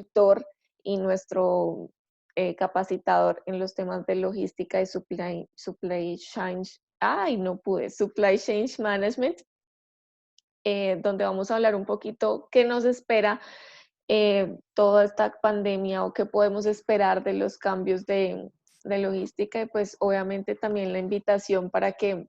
consultor y nuestro capacitador en los temas de logística y supply chain, ay, no pude, supply chain management, donde vamos a hablar un poquito qué nos espera toda esta pandemia o qué podemos esperar de los cambios de logística y pues obviamente también la invitación para que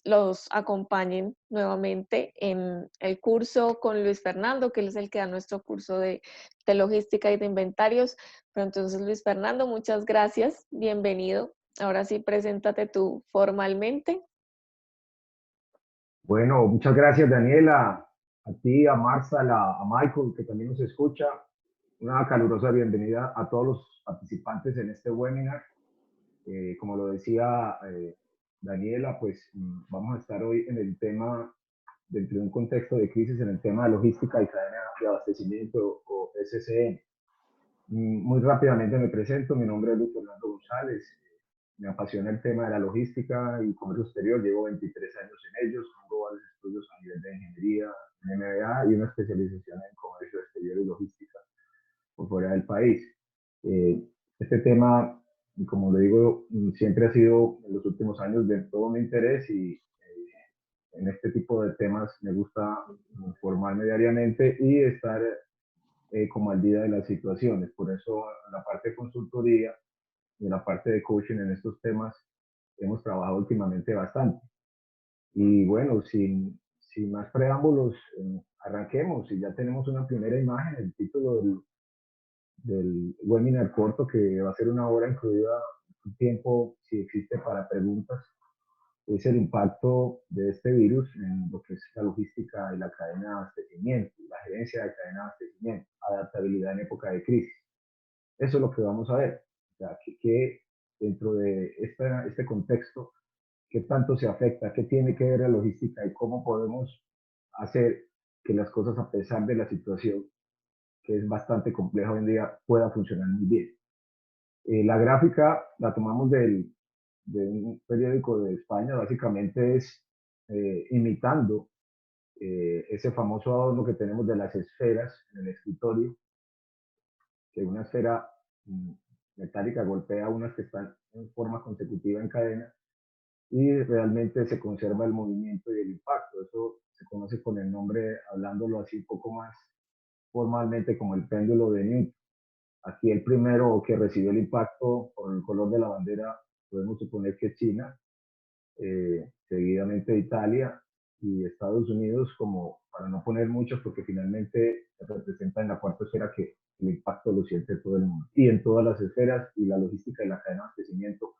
los acompañen nuevamente en el curso con Luis Fernando, que él es el que da nuestro curso de logística y de inventarios. Pero entonces, Luis Fernando, muchas gracias, bienvenido. Ahora sí, preséntate tú formalmente. Bueno, muchas gracias, Daniela, a ti, a Marcel, a Michael, que también nos escucha. Una calurosa bienvenida a todos los participantes en este webinar. Como lo decía Daniela, pues vamos a estar hoy en el tema, dentro de un contexto de crisis, en el tema de logística y cadena de abastecimiento o SCM. Muy rápidamente me presento, mi nombre es Luis Fernando González, me apasiona el tema de la logística y comercio exterior, llevo 23 años en ellos, tengo varios estudios a nivel de ingeniería, en MBA y una especialización en comercio exterior y logística por fuera del país. Este tema, como le digo, siempre ha sido en los últimos años de todo mi interés y en este tipo de temas me gusta formarme diariamente y estar como al día de las situaciones. Por eso en la parte de consultoría y en la parte de coaching en estos temas hemos trabajado últimamente bastante. Y bueno, sin más preámbulos, arranquemos y ya tenemos una primera imagen, el título del webinar corto que va a ser una hora incluida un tiempo si existe para preguntas, es el impacto de este virus en lo que es la logística y la cadena de abastecimiento, la gerencia de cadena de abastecimiento, adaptabilidad en época de crisis. Eso es lo que vamos a ver. O sea, que dentro de este contexto, qué tanto se afecta, qué tiene que ver la logística y cómo podemos hacer que las cosas, a pesar de la situación, que es bastante compleja hoy en día, pueda funcionar muy bien. La gráfica la tomamos de un periódico de España, básicamente es imitando ese famoso adorno que tenemos de las esferas en el escritorio, que una esfera metálica golpea unas que están en forma consecutiva en cadena y realmente se conserva el movimiento y el impacto. Eso se conoce con el nombre, hablándolo así un poco más formalmente, como el péndulo de Newton. Aquí el primero que recibió el impacto por el color de la bandera, podemos suponer que es China, seguidamente Italia y Estados Unidos, como para no poner muchos, porque finalmente representa en la cuarta esfera que el impacto lo siente todo el mundo. Y en todas las esferas y la logística y la cadena de abastecimiento,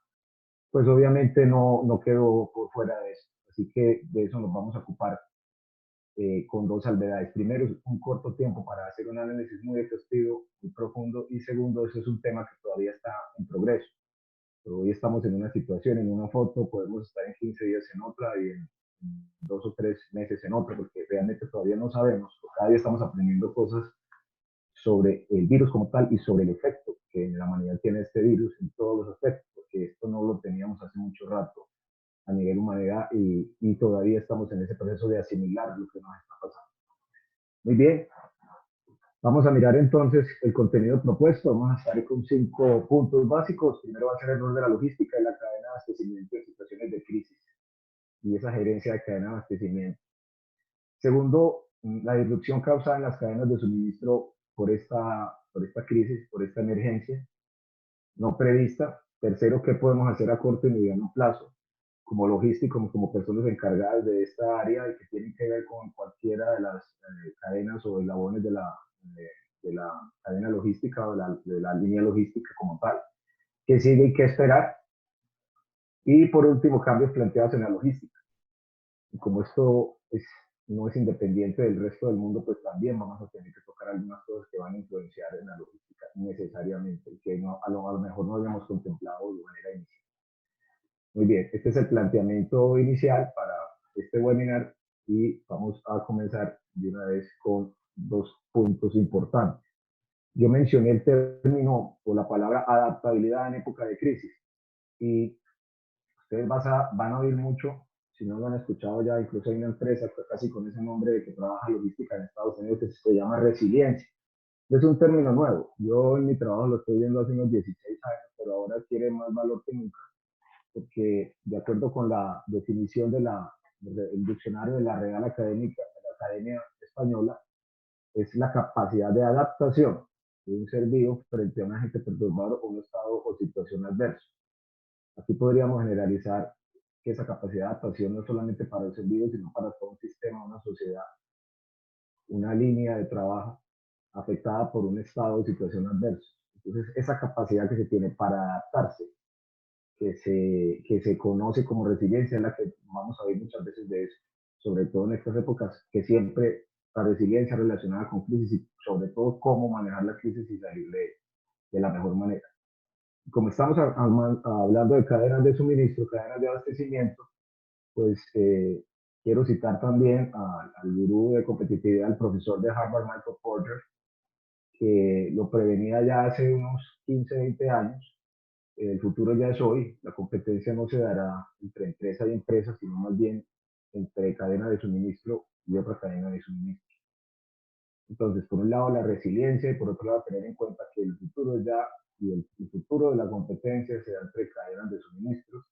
pues obviamente no quedó por fuera de eso. Así que de eso nos vamos a ocupar con dos salvedades. Primero, es un corto tiempo para hacer un análisis muy exhaustivo, muy profundo. Y segundo, eso es un tema que todavía está en progreso. Pero hoy estamos en una situación, en una foto, podemos estar en 15 días en otra y en 2 o 3 meses en otra, porque realmente todavía no sabemos. Cada día estamos aprendiendo cosas sobre el virus como tal y sobre el efecto que en la humanidad tiene este virus en todos los aspectos, porque esto no lo teníamos hace mucho rato a nivel humanidad y todavía estamos en ese proceso de asimilar lo que nos está pasando. Muy bien, vamos a mirar entonces el contenido propuesto. Vamos a estar con 5 puntos básicos. Primero va a ser el rol de la logística y la cadena de abastecimiento en situaciones de crisis y esa gerencia de cadena de abastecimiento. Segundo, la disrupción causada en las cadenas de suministro por esta crisis, por esta emergencia no prevista. Tercero, qué podemos hacer a corto y mediano plazo como logísticos, como personas encargadas de esta área y que tienen que ver con cualquiera de las cadenas o eslabones de la cadena logística o de la línea logística como tal, qué sigue y qué esperar. Y por último, cambios planteados en la logística. Y como esto no es independiente del resto del mundo, pues también vamos a tener que tocar algunas cosas que van a influenciar en la logística necesariamente, que a lo mejor no habíamos contemplado de manera inicial. Muy bien, este es el planteamiento inicial para este webinar y vamos a comenzar de una vez con 2 puntos importantes. Yo mencioné el término o la palabra adaptabilidad en época de crisis y ustedes van a oír mucho, si no lo han escuchado ya, incluso hay una empresa casi con ese nombre de que trabaja logística en Estados Unidos que se llama Resiliencia. Es un término nuevo. Yo en mi trabajo lo estoy viendo hace unos 16 años, pero ahora adquiere más valor que nunca, porque de acuerdo con la definición del diccionario de la Real Académica, de la Academia Española, es la capacidad de adaptación de un ser vivo frente a un agente perturbador o un estado o situación adversa. Aquí podríamos generalizar que esa capacidad de adaptación no es solamente para el ser vivo, sino para todo un sistema, una sociedad, una línea de trabajo afectada por un estado o situación adversa. Entonces, esa capacidad que se tiene para adaptarse, que se conoce como resiliencia, es la que vamos a ver muchas veces de eso, sobre todo en estas épocas, que siempre la resiliencia relacionada con crisis y sobre todo cómo manejar la crisis y salir de la mejor manera. Como estamos hablando de cadenas de suministro, cadenas de abastecimiento, pues quiero citar también al gurú de competitividad, al profesor de Harvard, Michael Porter, que lo prevenía ya hace unos 15, 20 años. El futuro ya es hoy, la competencia no se dará entre empresa y empresa, sino más bien entre cadena de suministro y otra cadena de suministro. Entonces, por un lado, la resiliencia y por otro lado, tener en cuenta que el futuro ya y el futuro de la competencia se da entre cadenas de suministros.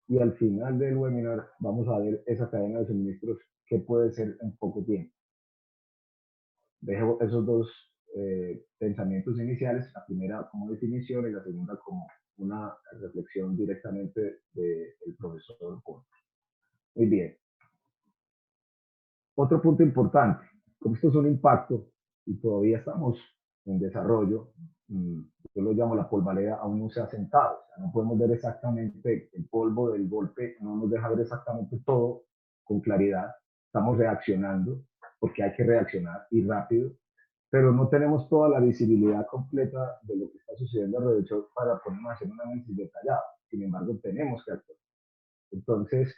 Y al final del webinar vamos a ver esa cadena de suministros que puede ser en poco tiempo. Dejo esos dos pensamientos iniciales, la primera como definición y la segunda como una reflexión directamente del profesor Porter. Muy bien. Otro punto importante, como esto es un impacto y todavía estamos en desarrollo, yo lo llamo la polvareda, aún no se ha sentado. O sea, no podemos ver exactamente el polvo del golpe, no nos deja ver exactamente todo con claridad. Estamos reaccionando porque hay que reaccionar y rápido, pero no tenemos toda la visibilidad completa de lo que está sucediendo alrededor para ponernos a hacer un análisis detallado. Sin embargo, tenemos que actuar. Entonces,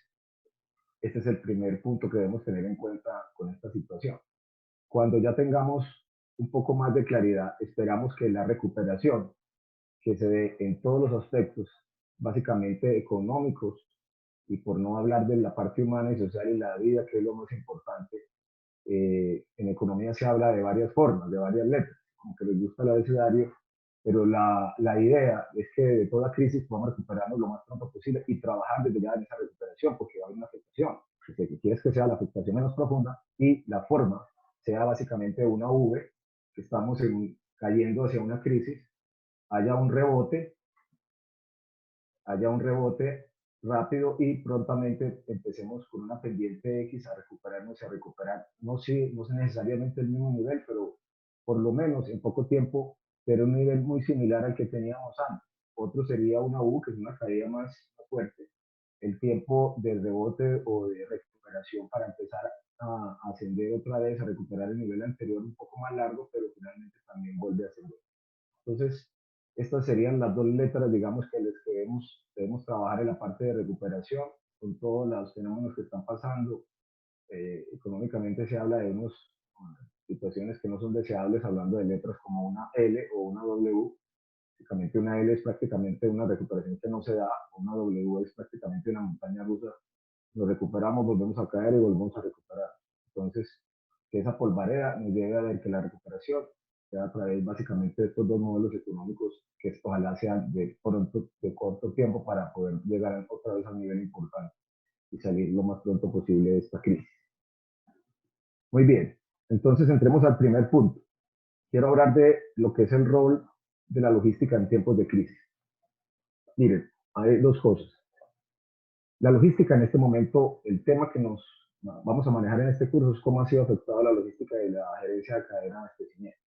este es el primer punto que debemos tener en cuenta con esta situación. Cuando ya tengamos un poco más de claridad, esperamos que la recuperación que se dé en todos los aspectos, básicamente económicos, y por no hablar de la parte humana y social y la vida, que es lo más importante, en economía se habla de varias formas, de varias letras, como que les gusta el abecedario, pero la idea es que de toda crisis podamos recuperarnos lo más pronto posible y trabajar desde ya en esa recuperación, porque va a haber una afectación. Lo que quieres que sea la afectación menos profunda y la forma sea básicamente una V, que estamos cayendo hacia una crisis, haya un rebote, haya un rebote rápido y prontamente empecemos con una pendiente X a recuperarnos y a recuperar, no, si, no necesariamente el mismo nivel, pero por lo menos en poco tiempo, pero un nivel muy similar al que teníamos antes. Otro sería una U, que es una caída más fuerte. El tiempo de rebote o de recuperación para empezar a ascender otra vez, a recuperar el nivel anterior un poco más largo, pero finalmente también vuelve a ascender. Entonces, estas serían las dos letras, digamos, que les debemos trabajar en la parte de recuperación con todos los fenómenos que están pasando. Económicamente se habla de unas situaciones que no son deseables, hablando de letras como una L o una W. Prácticamente una L es prácticamente una recuperación que no se da, una W es prácticamente una montaña rusa. Nos recuperamos, volvemos a caer y volvemos a recuperar. Entonces, que esa polvareda nos lleve a ver que la recuperación sea a través básicamente de estos dos modelos económicos que ojalá sean de pronto, de corto tiempo para poder llegar otra vez a un nivel importante y salir lo más pronto posible de esta crisis. Muy bien, entonces entremos al primer punto. Quiero hablar de lo que es el rol de la logística en tiempos de crisis. Miren, hay dos cosas. La logística en este momento, el tema que nos vamos a manejar en este curso es cómo ha sido afectada la logística de la gerencia de cadena de abastecimiento.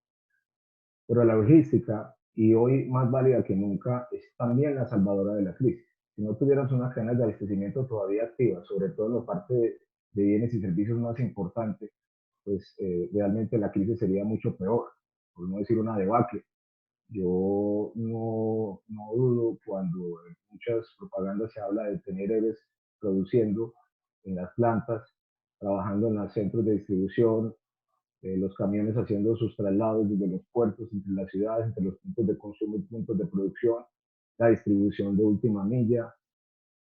Pero la logística, y hoy más válida que nunca, es también la salvadora de la crisis. Si no tuviéramos unas cadenas de abastecimiento todavía activas, sobre todo en la parte de bienes y servicios más importante, pues realmente la crisis sería mucho peor, por no decir una debacle. Yo no dudo cuando en muchas propagandas se habla de tener héroes produciendo en las plantas, trabajando en los centros de distribución, los camiones haciendo sus traslados desde los puertos, entre las ciudades, entre los puntos de consumo y puntos de producción, la distribución de última milla,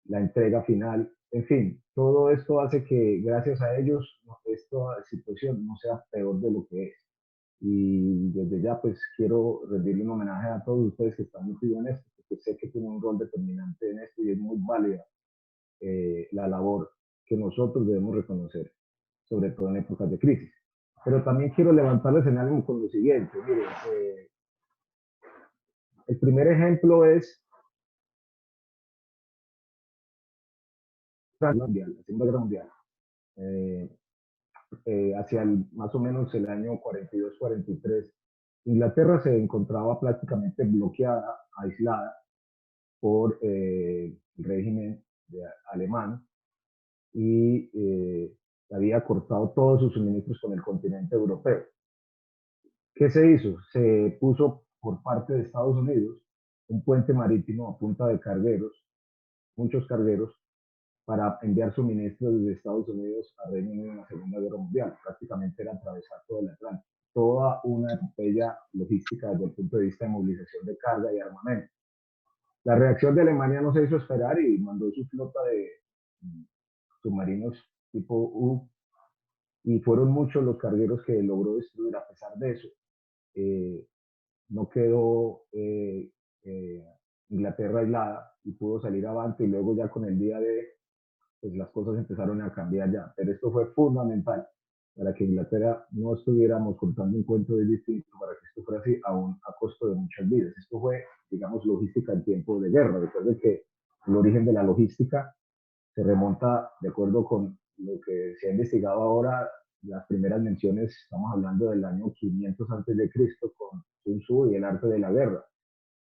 la entrega final, en fin, todo esto hace que gracias a ellos esta situación no sea peor de lo que es. Y desde ya pues quiero rendirle un homenaje a todos ustedes que están metidos en esto, porque sé que tienen un rol determinante en esto y es muy válida la labor que nosotros debemos reconocer, sobre todo en épocas de crisis. Pero también quiero levantarles el ánimo con lo siguiente. Miren, el primer ejemplo es la Segunda Guerra Mundial. Eh, hacia más o menos el año 42-43, Inglaterra se encontraba prácticamente bloqueada, aislada por el régimen alemán y había cortado todos sus suministros con el continente europeo. ¿Qué se hizo? Se puso por parte de Estados Unidos un puente marítimo a punta de cargueros, muchos cargueros, para enviar suministros desde Estados Unidos a Reino Unido en la Segunda Guerra Mundial. Prácticamente era atravesar todo el Atlántico. Toda una epopeya logística desde el punto de vista de movilización de carga y armamento. La reacción de Alemania no se hizo esperar y mandó su flota de submarinos tipo U y fueron muchos los cargueros que logró destruir. A pesar de eso, eh, no quedó Inglaterra aislada y pudo salir avante y luego ya con el día de pues las cosas empezaron a cambiar ya. Pero esto fue fundamental para que Inglaterra no estuviéramos contando un cuento de distinto, para que esto fuera así, aún a costo de muchas vidas. Esto fue, digamos, logística en tiempo de guerra. Recuerden que el origen de la logística se remonta, de acuerdo con lo que se ha investigado ahora, las primeras menciones, estamos hablando del año 500 antes de Cristo, con Sun Tzu y el arte de la guerra.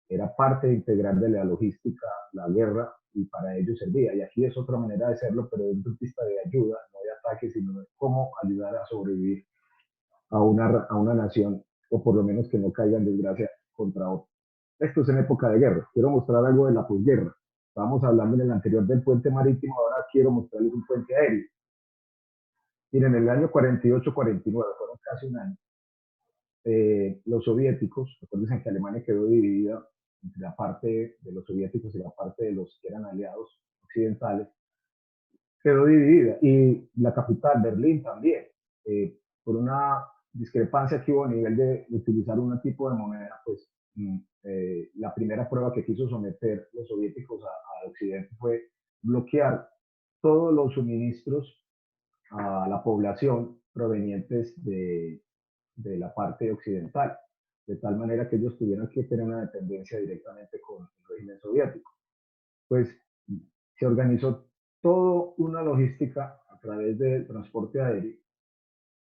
Era parte integral de la logística, la guerra, y para ello servía. Y aquí es otra manera de hacerlo, pero desde un pista de ayuda, no de ataque, sino de cómo ayudar a sobrevivir a una nación, o por lo menos que no caiga en desgracia contra otra. Esto es en época de guerra. Quiero mostrar algo de la posguerra. Estábamos hablando en el anterior del puente marítimo, ahora quiero mostrarles un puente aéreo. Miren, en el año 48-49, fueron casi un año, los soviéticos, recuerden que Alemania quedó dividida entre la parte de los soviéticos y la parte de los que eran aliados occidentales, quedó dividida. Y la capital, Berlín, también, por una discrepancia que hubo a nivel de utilizar un tipo de moneda, pues la primera prueba que quiso someter los soviéticos a Occidente fue bloquear todos los suministros a la población provenientes de la parte occidental, de tal manera que ellos tuvieran que tener una dependencia directamente con el régimen soviético. Pues se organizó toda una logística a través del transporte aéreo,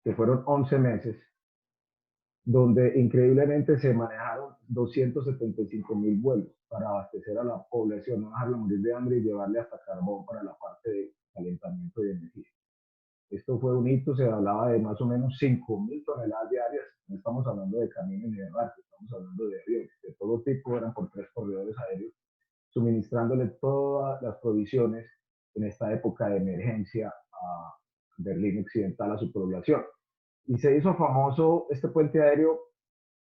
que fueron 11 meses, donde increíblemente se manejaron 275.000 vuelos para abastecer a la población, no dejarla morir de hambre y llevarle hasta carbón para la parte de calentamiento y energía. Esto fue un hito, se hablaba de más o menos 5.000 toneladas diarias, no estamos hablando de camiones ni de barcos, estamos hablando de aviones, de todo tipo, eran por 3 corredores aéreos, suministrándole todas las provisiones en esta época de emergencia a Berlín Occidental, a su población. Y se hizo famoso este puente aéreo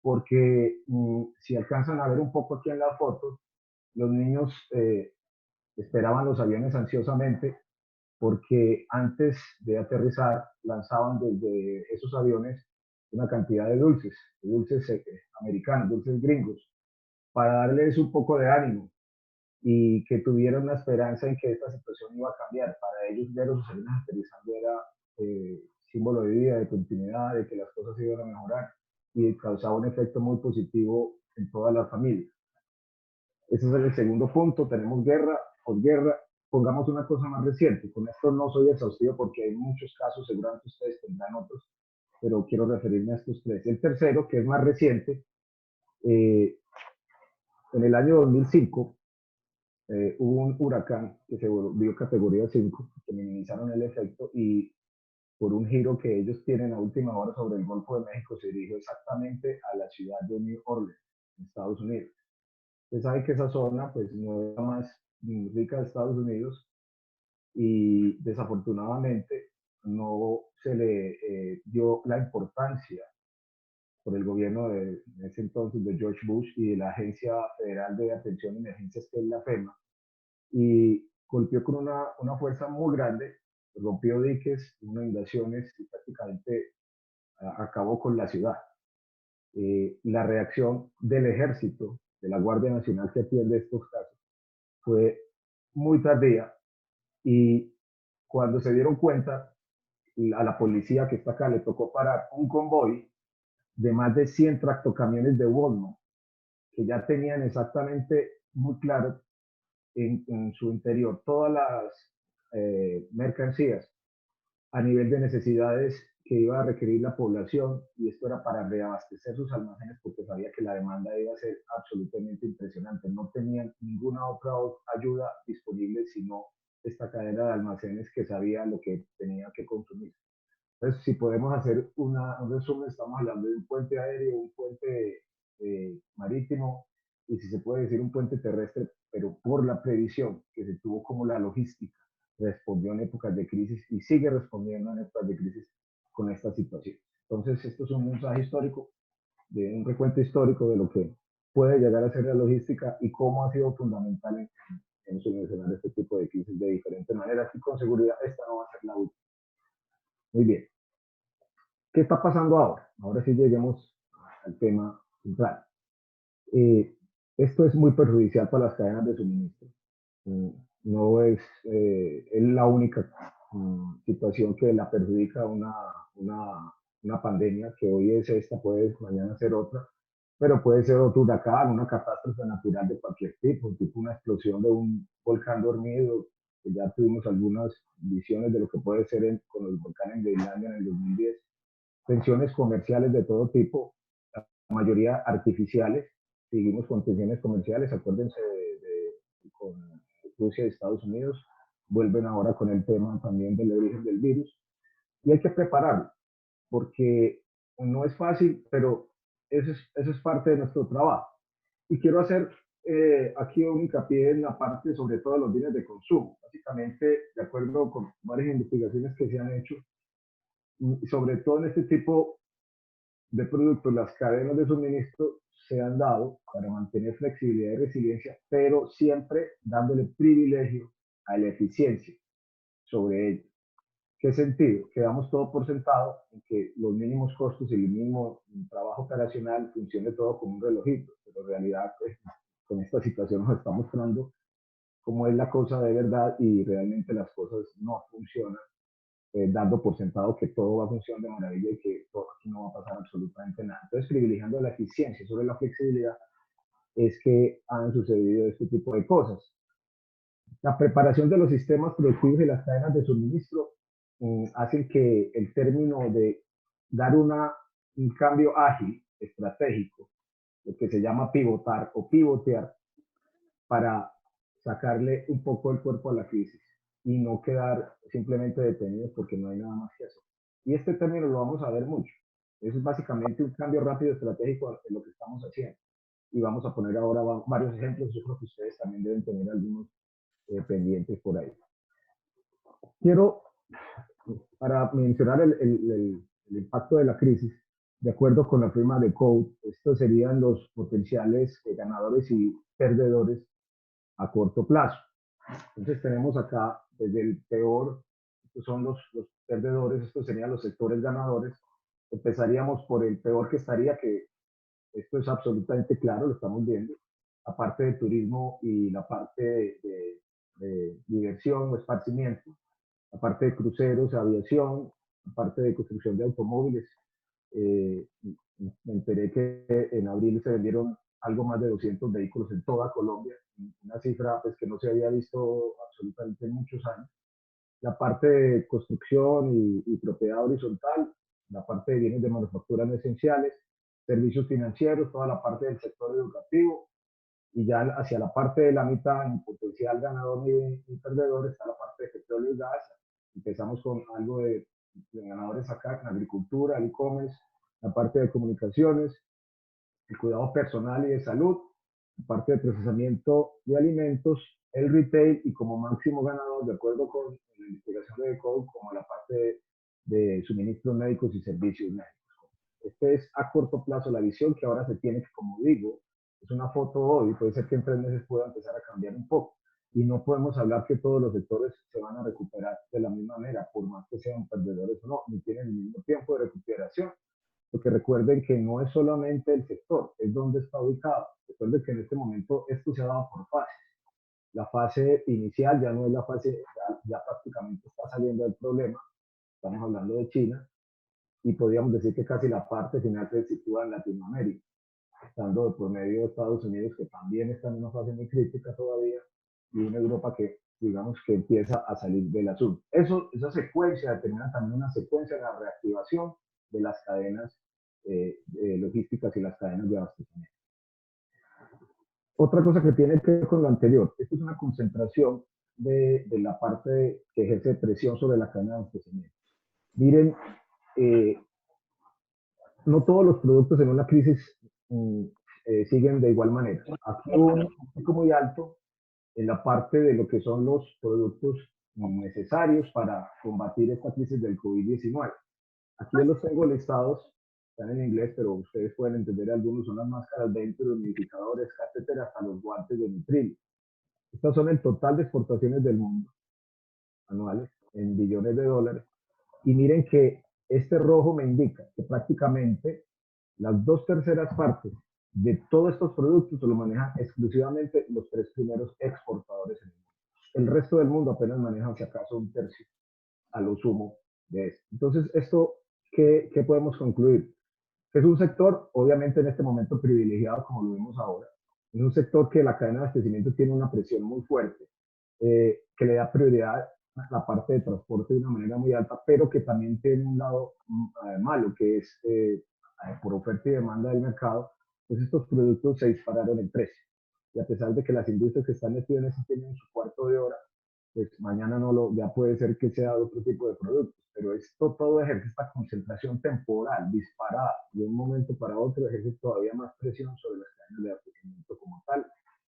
porque si alcanzan a ver un poco aquí en las fotos, los niños esperaban los aviones ansiosamente porque antes de aterrizar lanzaban desde esos aviones una cantidad de dulces americanos, dulces gringos, para darles un poco de ánimo y que tuvieran una esperanza en que esta situación iba a cambiar. Para ellos ver los aviones aterrizando era símbolo de vida, de continuidad, de que las cosas iban a mejorar y causaba un efecto muy positivo en todas las familias. Ese es el segundo punto. Tenemos guerra, posguerra. Pongamos una cosa más reciente. Con esto no soy exhaustivo porque hay muchos casos, seguramente ustedes tendrán otros, pero quiero referirme a estos tres. El tercero, que es más reciente, en el año 2005 hubo un huracán que se volvió categoría 5, que minimizaron el efecto y por un giro que ellos tienen a última hora sobre el Golfo de México se dirigió exactamente a la ciudad de New Orleans, en Estados Unidos. Usted sabe que esa zona pues no es la más rica de Estados Unidos y desafortunadamente no se le dio la importancia por el gobierno de en ese entonces de George Bush y de la Agencia Federal de Atención a Emergencias, que es la FEMA, y golpeó con una fuerza muy grande, rompió diques, inundaciones y prácticamente acabó con la ciudad. La reacción del ejército, de la Guardia Nacional que atiende estos casos, fue muy tardía y cuando se dieron cuenta, a la policía que está acá le tocó parar un convoy de más de 100 tractocamiones de Walmart que ya tenían exactamente muy claro en su interior todas las mercancías a nivel de necesidades que iba a requerir la población, y esto era para reabastecer sus almacenes porque sabía que la demanda iba a ser absolutamente impresionante. No tenían ninguna otra ayuda disponible sino esta cadena de almacenes que sabía lo que tenía que consumir. Entonces, si podemos hacer un resumen, estamos hablando de un puente aéreo, un puente marítimo y si se puede decir un puente terrestre, pero por la previsión que se tuvo como la logística, respondió en épocas de crisis y sigue respondiendo en épocas de crisis con esta situación. Entonces, esto es un mensaje histórico, de un recuento histórico de lo que puede llegar a ser la logística y cómo ha sido fundamental en solucionar este tipo de crisis de diferentes maneras, y con seguridad esta no va a ser la última. Muy bien. ¿Qué está pasando ahora? Ahora sí lleguemos al tema central. Eh, Esto es muy perjudicial para las cadenas de suministro. Mm, No es la única situación que la perjudica una pandemia, que hoy es esta, puede mañana ser otra, pero puede ser otro huracán, una catástrofe natural de cualquier tipo una explosión de un volcán dormido, que ya tuvimos algunas visiones de lo que puede ser con los volcanes de Islandia en el 2010, tensiones comerciales de todo tipo, la mayoría artificiales. Seguimos con tensiones comerciales, acuérdense con Rusia y Estados Unidos, vuelven ahora con el tema también del origen del virus, y hay que prepararlo, porque no es fácil, pero eso es parte de nuestro trabajo. Y quiero hacer aquí un hincapié en la parte sobre todo de los bienes de consumo. Básicamente, de acuerdo con varias investigaciones que se han hecho, sobre todo en este tipo de productos, las cadenas de suministro se han dado para mantener flexibilidad y resiliencia, pero siempre dándole privilegio a la eficiencia sobre ello. ¿Qué sentido? Que damos todo por sentado en que los mínimos costos y el mínimo trabajo operacional funcione todo como un relojito, pero en realidad pues, con esta situación nos está mostrando cómo es la cosa de verdad y realmente las cosas no funcionan, dando por sentado que todo va a funcionar de maravilla y que todo, aquí no va a pasar absolutamente nada. Entonces, privilegiando la eficiencia sobre la flexibilidad, es que han sucedido este tipo de cosas. La preparación de los sistemas productivos y las cadenas de suministro hacen que el término de dar un cambio ágil, estratégico, lo que se llama pivotar o pivotear, para sacarle un poco el cuerpo a la crisis y no quedar simplemente detenidos porque no hay nada más que hacer. Y este término lo vamos a ver mucho. Eso es básicamente un cambio rápido estratégico en lo que estamos haciendo. Y vamos a poner ahora varios ejemplos. Yo creo que ustedes también deben tener algunos pendientes por ahí. Quiero, para mencionar el impacto de la crisis, de acuerdo con la firma de Code, estos serían los potenciales ganadores y perdedores a corto plazo. Entonces tenemos acá desde el peor, estos son los perdedores, estos serían los sectores ganadores. Empezaríamos por el peor, que estaría, que esto es absolutamente claro, lo estamos viendo, la parte de turismo y la parte de diversión o esparcimiento, la parte de cruceros, aviación, la parte de construcción de automóviles. Eh, Me enteré que en abril se vendieron algo más de 200 vehículos en toda Colombia, una cifra pues, que no se había visto absolutamente en muchos años. La parte de construcción y propiedad horizontal, la parte de bienes de manufactura no esenciales, servicios financieros, toda la parte del sector educativo, y ya hacia la parte de la mitad, en potencial ganador y perdedor, está la parte de petróleo y gas. Empezamos con algo de ganadores acá, en agricultura, el e-commerce, la parte de comunicaciones, el cuidado personal y de salud, la parte de procesamiento de alimentos, el retail, y como máximo ganador, de acuerdo con la investigación de Code, como la parte de suministros médicos y servicios médicos. Este es a corto plazo la visión que ahora se tiene, que como digo, es una foto hoy, puede ser que en 3 meses pueda empezar a cambiar un poco. Y no podemos hablar que todos los sectores se van a recuperar de la misma manera, por más que sean perdedores o no, ni tienen el mismo tiempo de recuperación. porque recuerden que no es solamente el sector, es donde está ubicado. Recuerden que en este momento esto se ha dado por fases. La fase inicial ya no es la fase, ya prácticamente está saliendo del problema, estamos hablando de China, y podríamos decir que casi la parte final se sitúa en Latinoamérica, estando por medio de Estados Unidos, que también está en una fase muy crítica todavía, y una Europa que, digamos, que empieza a salir del asunto. Esa secuencia determina también una secuencia de la reactivación de las cadenas logísticas y las cadenas de abastecimiento. Otra cosa que tiene que ver con lo anterior, esto es una concentración de la parte que ejerce presión sobre la cadena de abastecimiento. Miren, no todos los productos en una crisis siguen de igual manera. Aquí hubo un pico muy alto en la parte de lo que son los productos necesarios para combatir esta crisis del COVID-19. Aquí los tengo listados, están en inglés, pero ustedes pueden entender algunos, son las máscaras, ventos, los humidificadores, catéteres, hasta los guantes de nitril. Estas son el total de exportaciones del mundo anuales en billones de dólares. Y miren que este rojo me indica que prácticamente las 2/3 partes de todos estos productos lo manejan exclusivamente los 3 primeros exportadores en el mundo. El resto del mundo apenas maneja, si acaso, 1/3 a lo sumo de esto. Entonces, esto, ¿qué podemos concluir? Es un sector, obviamente, en este momento privilegiado, como lo vemos ahora. Es un sector que la cadena de abastecimiento tiene una presión muy fuerte, que le da prioridad a la parte de transporte de una manera muy alta, pero que también tiene un lado malo, que es por oferta y demanda del mercado, pues estos productos se dispararon en precio. Y a pesar de que las industrias que están metidas en eso tienen su cuarto de hora, pues mañana ya puede ser que sea otro tipo de productos, pero esto todo ejerce esta concentración temporal disparada, de un momento para otro ejerce todavía más presión sobre las cadenas de abastecimiento como tal,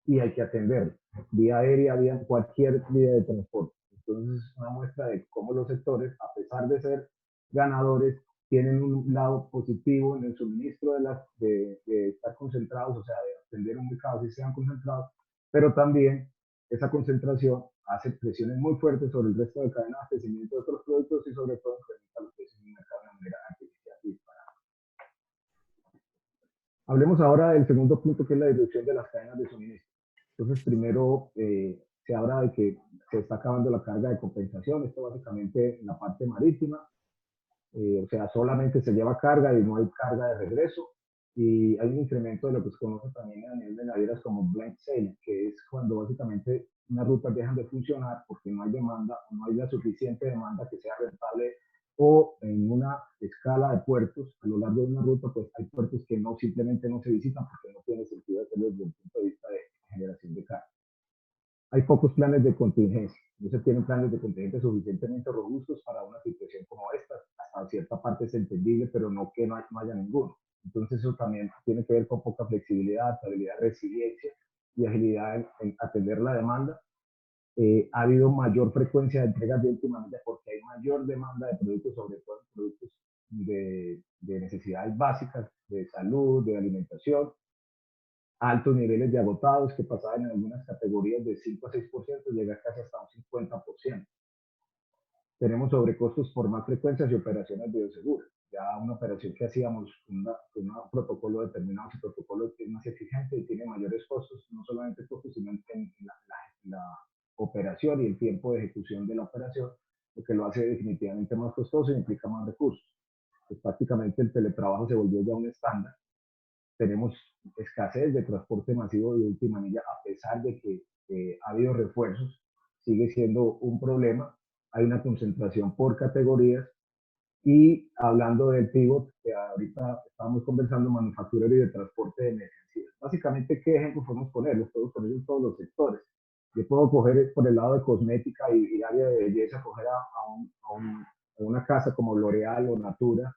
y hay que atender vía aérea, vía cualquier vía de transporte. Entonces es una muestra de cómo los sectores, a pesar de ser ganadores, tienen un lado positivo en el suministro de estar concentrados, o sea, de atender un mercado si sean concentrados, pero también esa concentración hace presiones muy fuertes sobre el resto de cadena de abastecimiento de otros productos y sobre todo incrementa los precios en el mercado de una manera artificial y disparada. Hablemos ahora del segundo punto, que es la disrupción de las cadenas de suministro. Entonces, primero se habla de que se está acabando la carga de compensación, esto básicamente en la parte marítima, o sea, solamente se lleva carga y no hay carga de regreso, y hay un incremento de lo que se conoce también a nivel de navieras como blank sail, que es cuando básicamente unas rutas dejan de funcionar porque no hay demanda, no hay la suficiente demanda que sea rentable, o en una escala de puertos a lo largo de una ruta, pues hay puertos que no simplemente no se visitan porque no tiene sentido hacerlo desde el punto de vista de generación de carga. Hay pocos planes de contingencia, no se tienen planes de contingencia suficientemente robustos para una situación como esta. Hasta cierta parte es entendible, pero no que no haya ninguno. Entonces eso también tiene que ver con poca flexibilidad, adaptabilidad, resiliencia y agilidad en atender la demanda. Ha habido mayor frecuencia de entregas de última milla porque hay mayor demanda de productos, sobre todo en productos de necesidades básicas, de salud, de alimentación, altos niveles de agotados que pasaban en algunas categorías de 5 a 6%, llega casi hasta un 50%. Tenemos sobrecostos por más frecuencias y operaciones bioseguras. Ya una operación que hacíamos con un protocolo determinado, ese protocolo es más exigente y tiene mayores costos, no solamente costos, sino en la operación y el tiempo de ejecución de la operación, lo que lo hace definitivamente más costoso y implica más recursos. Pues prácticamente el teletrabajo se volvió ya un estándar. Tenemos escasez de transporte masivo de última milla, a pesar de que ha habido refuerzos, sigue siendo un problema. Hay una concentración por categorías. Y hablando del pivot, que ahorita estamos conversando, manufacturero y de transporte de mercancías. Básicamente, ¿qué ejemplos podemos poner? Los podemos poner en todos los sectores. Yo puedo coger por el lado de cosmética y área de belleza, coger a una casa como L'Oreal o Natura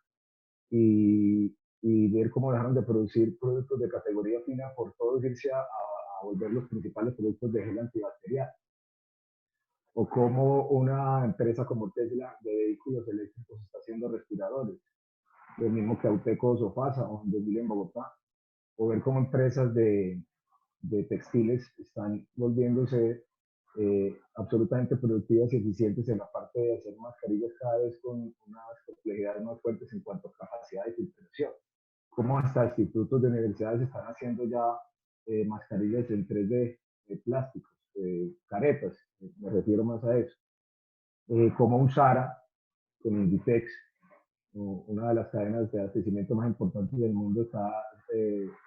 y ver cómo dejaron de producir productos de categoría fina por todos irse a volver los principales productos de gel antibacterial. O cómo una empresa como Tesla de vehículos eléctricos está haciendo respiradores, lo mismo que Auteco o Sofasa o en 2000 en Bogotá, o ver cómo empresas de textiles están volviéndose absolutamente productivas y eficientes en la parte de hacer mascarillas cada vez con unas complejidades más fuertes en cuanto a capacidad de filtración. Como hasta institutos de universidades están haciendo ya mascarillas en 3D, plásticos, caretas, me refiero más a eso. Como un Zara con Inditex, una de las cadenas de abastecimiento más importantes del mundo, está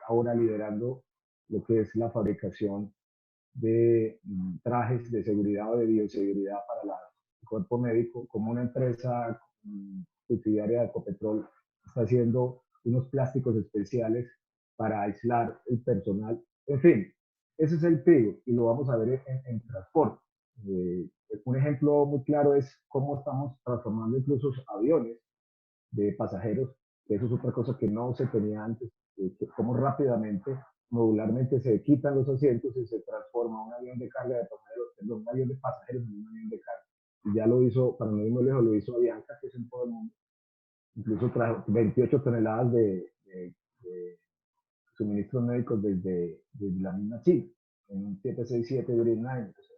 ahora liderando lo que es la fabricación de trajes de seguridad o de bioseguridad para el cuerpo médico, como una empresa subsidiaria de Ecopetrol está haciendo unos plásticos especiales para aislar el personal. En fin, ese es el PIB y lo vamos a ver en transporte. Un ejemplo muy claro es cómo estamos transformando incluso aviones de pasajeros, que eso es otra cosa que no se tenía antes, cómo rápidamente, modularmente se quitan los asientos y se transforma un avión de carga de pasajeros, perdón, un avión de pasajeros en un avión de carga. Y ya lo hizo, para no ir muy lejos, lo hizo Avianca, que es en todo el mundo. Incluso trajo 28 toneladas de suministros médicos desde la misma China, en un 767 Dreamliner, o sea,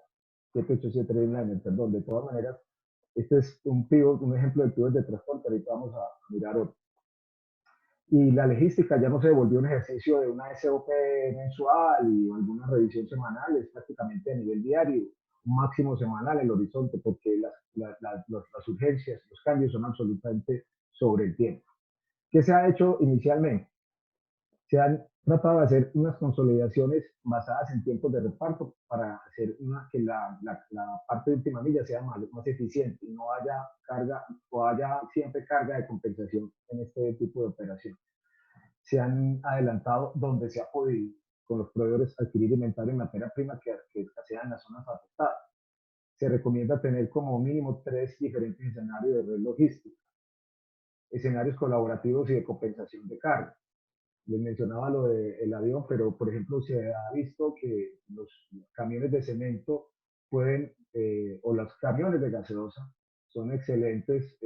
787 Dreamliner, perdón. De todas maneras, este es un pivot, un ejemplo de pivot de transporte. Ahorita vamos a mirar otro. Y la logística ya no se volvió un ejercicio de una SOP mensual y alguna revisión semanal, es prácticamente a nivel diario, un máximo semanal el horizonte, porque las urgencias, los cambios son absolutamente sobre el tiempo. ¿Qué se ha hecho inicialmente? Se han tratado de hacer unas consolidaciones basadas en tiempos de reparto para hacer que la parte de última milla sea más eficiente y no haya carga o haya siempre carga de compensación en este tipo de operaciones. Se han adelantado donde se ha podido con los proveedores adquirir inventario en materia prima que escasea en las zonas afectadas. Se recomienda tener como mínimo 3 diferentes escenarios de red logística, escenarios colaborativos y de compensación de carga. Les mencionaba lo del avión, pero por ejemplo se ha visto que los camiones de cemento pueden, o los camiones de gaseosa, son excelentes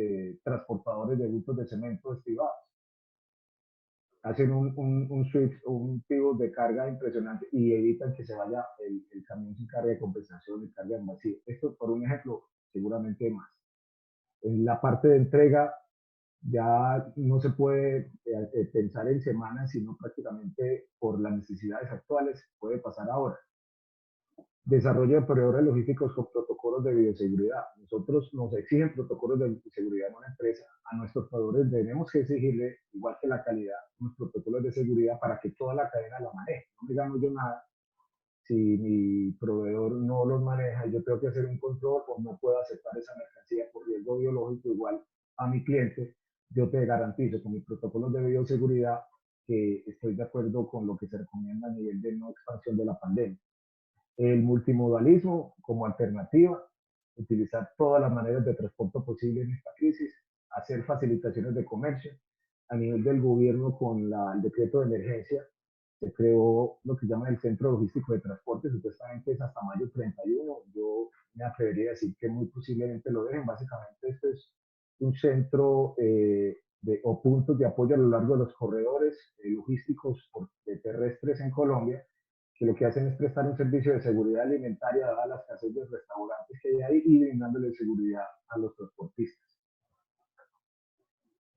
transportadores de bultos de cemento estivados. Hacen un switch o un pivot de carga impresionante y evitan que se vaya el camión sin carga de compensación y carga en vacío. Esto por un ejemplo, seguramente más. En la parte de entrega ya no se puede pensar en semanas, sino prácticamente por las necesidades actuales puede pasar ahora. Desarrollo de proveedores logísticos con protocolos de bioseguridad. Nosotros nos exigen protocolos de seguridad en una empresa. A nuestros proveedores tenemos que exigirle, igual que la calidad, unos protocolos de seguridad para que toda la cadena la maneje. No me gano yo nada si mi proveedor no los maneja y yo tengo que hacer un control o no puedo aceptar esa mercancía por riesgo biológico igual a mi cliente. Yo te garantizo con mis protocolos de bioseguridad que estoy de acuerdo con lo que se recomienda a nivel de no expansión de la pandemia. El multimodalismo como alternativa, utilizar todas las maneras de transporte posible en esta crisis, hacer facilitaciones de comercio. A nivel del gobierno, con el decreto de emergencia, se creó lo que llaman el Centro Logístico de Transporte, supuestamente es hasta mayo 31. Yo me atrevería a decir que muy posiblemente lo dejen. Básicamente esto es un centro o puntos de apoyo a lo largo de los corredores logísticos terrestres en Colombia, que lo que hacen es prestar un servicio de seguridad alimentaria dada la escasez de restaurantes que hay ahí y brindándole seguridad a los transportistas.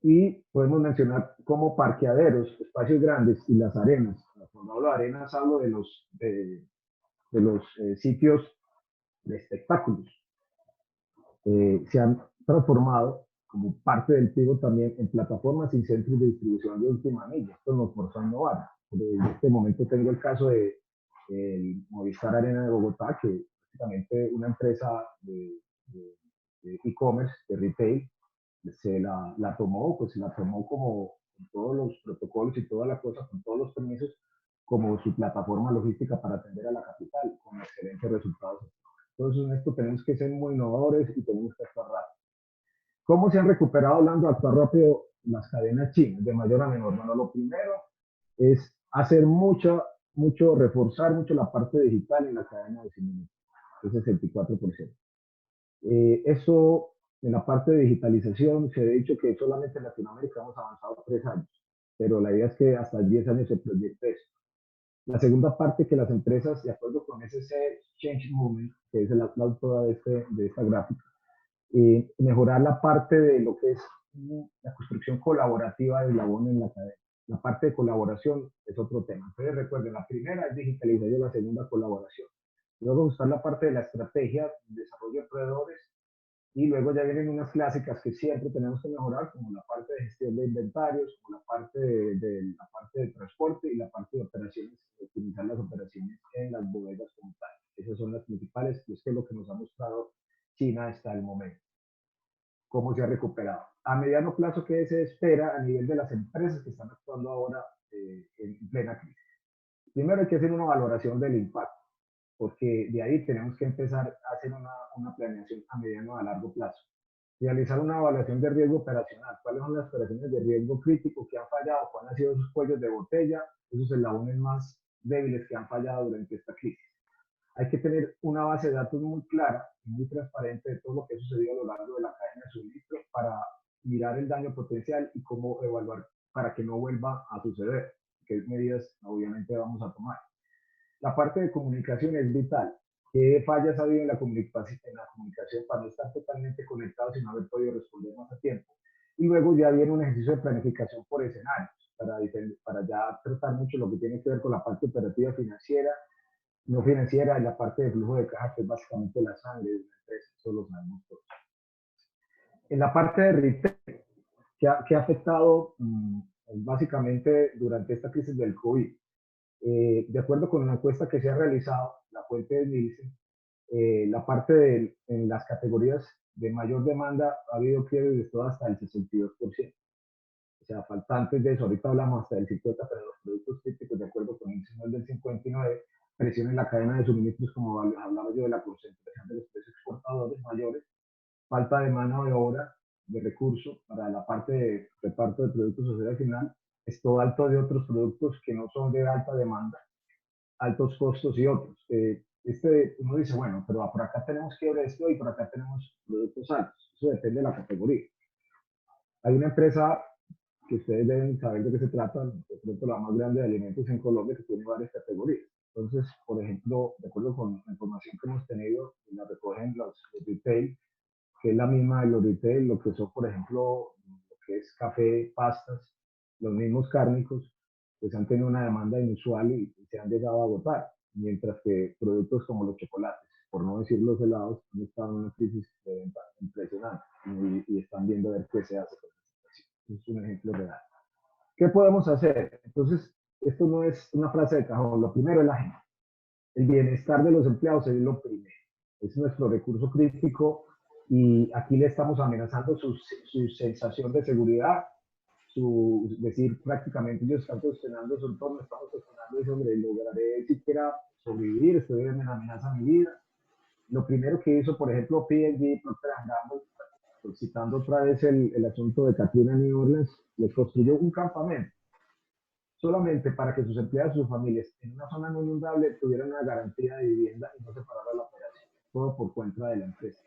Y podemos mencionar como parqueaderos, espacios grandes y las arenas. Cuando hablo de arenas hablo de los sitios de espectáculos. Se han transformado como parte del PIB también en plataformas y centros de distribución de última milla. Esto nos forzó a innovar. En este momento tengo el caso de el Movistar Arena de Bogotá, que básicamente una empresa de e-commerce, de retail, la tomó, pues la tomó como con todos los protocolos y todas las cosas, con todos los permisos, como su plataforma logística para atender a la capital, con excelentes resultados. Entonces, en esto tenemos que ser muy innovadores y tenemos que actuar rápido. ¿Cómo se han recuperado, hablando de actuar rápido, las cadenas chinas, de mayor a menor? Bueno, lo primero es hacer reforzar mucho la parte digital en la cadena de suministro, ese 64%. Eso, en la parte de digitalización, se ha dicho que solamente en Latinoamérica hemos avanzado 3 años, pero la idea es que hasta 10 años se proyecte eso. La segunda parte que las empresas, de acuerdo con ese Change Movement, que es la autora de esta gráfica, mejorar la parte de lo que es la construcción colaborativa del eslabón en la cadena. La parte de colaboración es otro tema. Entonces recuerden, la primera es digitalización, la segunda colaboración. Luego buscar la parte de la estrategia, desarrollo de proveedores, y luego ya vienen unas clásicas que siempre tenemos que mejorar, como la parte de gestión de inventarios, como la parte la parte de transporte y la parte de operaciones, optimizar las operaciones en las bodegas como tal. Esas son las principales, y es que es lo que nos ha mostrado China hasta el momento. Cómo se ha recuperado. A mediano plazo, ¿qué se espera a nivel de las empresas que están actuando ahora en plena crisis? Primero hay que hacer una valoración del impacto, porque de ahí tenemos que empezar a hacer una planeación a mediano a largo plazo. Realizar una evaluación de riesgo operacional. ¿Cuáles son las operaciones de riesgo crítico que han fallado? ¿Cuáles han sido esos cuellos de botella? Esos eslabones más débiles que han fallado durante esta crisis. Hay que tener una base de datos muy clara, muy transparente de todo lo que ha sucedido a lo largo de la cadena de suministro para mirar el daño potencial y cómo evaluar para que no vuelva a suceder, qué medidas obviamente vamos a tomar. La parte de comunicación es vital. ¿Qué fallas ha habido en la comunicación para no estar totalmente conectados y no haber podido responder más a tiempo? Y luego ya viene un ejercicio de planificación por escenarios, para ya tratar mucho lo que tiene que ver con la parte operativa financiera, no financiera, y la parte de flujo de caja, que es básicamente la sangre de una empresa, eso lo sabemos todos. En la parte de retail, que ha afectado básicamente durante esta crisis del COVID, de acuerdo con una encuesta que se ha realizado, la fuente es Nielsen, la parte en las categorías de mayor demanda ha habido quiebres de todo hasta el 62%. O sea, faltantes de eso, ahorita hablamos hasta del 50%, pero los productos críticos, de acuerdo con el señor del 59%, presión en la cadena de suministros, como hablaba yo de la concentración de los precios exportadores mayores, falta de mano de obra, de recursos para la parte de reparto de productos social al final, esto alto de otros productos que no son de alta demanda, altos costos y otros. Uno dice, bueno, pero por acá tenemos quiebre esto y por acá tenemos productos altos. Eso depende de la categoría. Hay una empresa que ustedes deben saber de qué se trata, de pronto la más grande de alimentos en Colombia, que tiene varias categorías. Entonces, por ejemplo, de acuerdo con la información que hemos tenido, la recogen los retail, que es la misma de los retail, lo que son, por ejemplo, lo que es café, pastas, los mismos cárnicos, pues han tenido una demanda inusual y se han llegado a agotar, mientras que productos como los chocolates, por no decir los helados, han estado en una crisis de venta impresionante y están viendo a ver qué se hace con esta situación. Es un ejemplo real. ¿Qué podemos hacer? Entonces, esto no es una frase de cajón, lo primero es la gente. El bienestar de los empleados es lo primero, es nuestro recurso crítico y aquí le estamos amenazando su sensación de seguridad, decir prácticamente ellos están cuestionando su entorno, estamos cuestionando eso, hombre, lograré siquiera sobrevivir, estoy en amenaza a mi vida. Lo primero que hizo, por ejemplo, P&G, Procter & Gamble, citando otra vez el asunto de Katrina New Orleans, les construyó un campamento solamente para que sus empleados y sus familias en una zona no inundable tuvieran una garantía de vivienda y no se parara la operación, todo por cuenta de la empresa.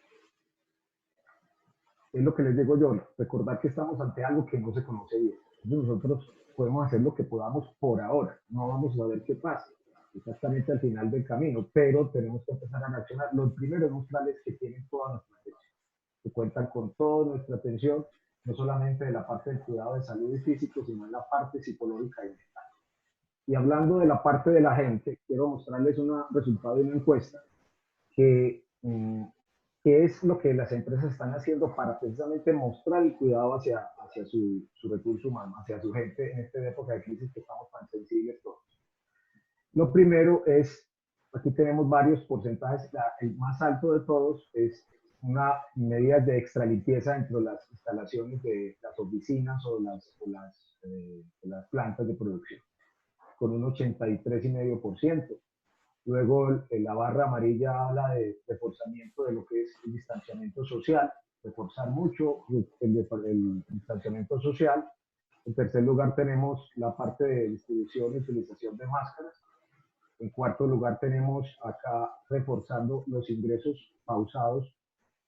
Es lo que les digo yo, recordar que estamos ante algo que no se conoce bien. Entonces nosotros podemos hacer lo que podamos por ahora, no vamos a ver qué pasa, exactamente al final del camino, pero tenemos que empezar a reaccionar. Lo primero es mostrarles que tienen toda nuestra atención, que cuentan con toda nuestra atención, no solamente de la parte del cuidado de salud y físico, sino en la parte psicológica y mental. Y hablando de la parte de la gente, quiero mostrarles un resultado de una encuesta que, que es lo que las empresas están haciendo para precisamente mostrar el cuidado hacia su recurso humano, hacia su gente en esta época de crisis que estamos tan sensibles todos. Lo primero es, aquí tenemos varios porcentajes, el más alto de todos es una medida de extra limpieza dentro de las instalaciones de las oficinas o las plantas de producción, con un 83,5%. Luego la barra amarilla habla de reforzamiento de lo que es el distanciamiento social, reforzar mucho el distanciamiento social. En tercer lugar tenemos la parte de distribución y utilización de máscaras. En cuarto lugar tenemos acá reforzando los ingresos pausados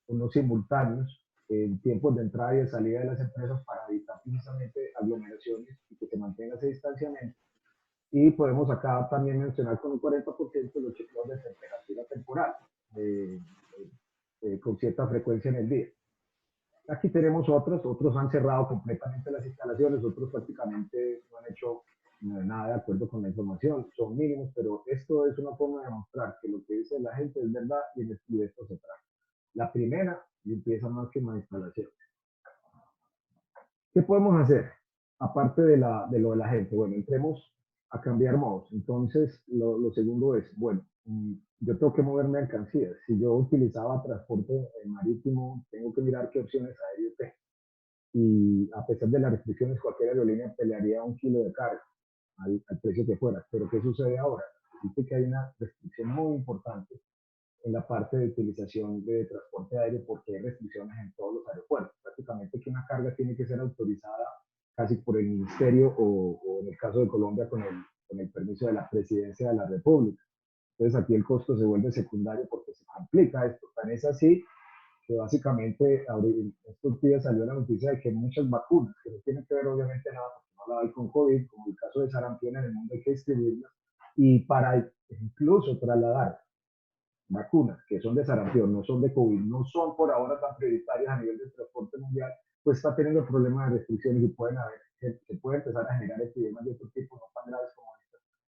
o no simultáneos en tiempos de entrada y de salida de las empresas para evitar precisamente aglomeraciones y que se mantenga ese distanciamiento. Y podemos acá también mencionar con un 40% los chequeos de temperatura temporal, eh, con cierta frecuencia en el día. Aquí tenemos otros han cerrado completamente las instalaciones, otros prácticamente no han hecho nada de acuerdo con la información, son mínimos, pero esto es una forma de demostrar que lo que dice la gente es verdad y de esto se trata. La primera, limpieza más que más instalación. ¿Qué podemos hacer? Aparte de lo de la gente, bueno, entremos a cambiar modos. Entonces, lo segundo es, bueno, yo tengo que mover mercancías. Si yo utilizaba transporte marítimo, tengo que mirar qué opciones aéreas tengo. Y a pesar de las restricciones, cualquier aerolínea pelearía un kilo de carga al precio que fuera. Pero ¿qué sucede ahora? Dice que hay una restricción muy importante en la parte de utilización de transporte aéreo porque hay restricciones en todos los aeropuertos. Prácticamente que una carga tiene que ser autorizada casi por el ministerio o en el caso de Colombia con el permiso de la presidencia de la República. Entonces aquí el costo se vuelve secundario porque se complica esto. Tan es así que básicamente estos días salió la noticia de que muchas vacunas, que no tienen que ver obviamente nada, porque no la hay con COVID, como el caso de sarampión en el mundo hay que distribuirlas, y para incluso trasladar vacunas que son de sarampión, no son de COVID, no son por ahora tan prioritarias a nivel del transporte mundial, pues está teniendo problemas de restricciones y pueden haber, se puede empezar a generar epidemias de otro tipo, no tan graves como esta,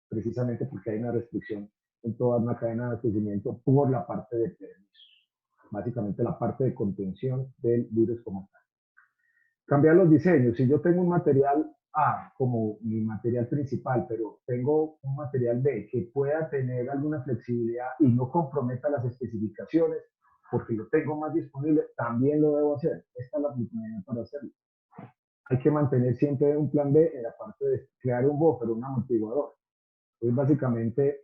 precisamente porque hay una restricción en toda una cadena de abastecimiento por la parte de permisos, básicamente la parte de contención del virus como tal. Cambiar los diseños. Si yo tengo un material A como mi material principal, pero tengo un material B que pueda tener alguna flexibilidad y no comprometa las especificaciones, porque lo tengo más disponible, también lo debo hacer. Esta es la oportunidad para hacerlo. Hay que mantener siempre un plan B en la parte de crear un buffer, un amortiguador. Es básicamente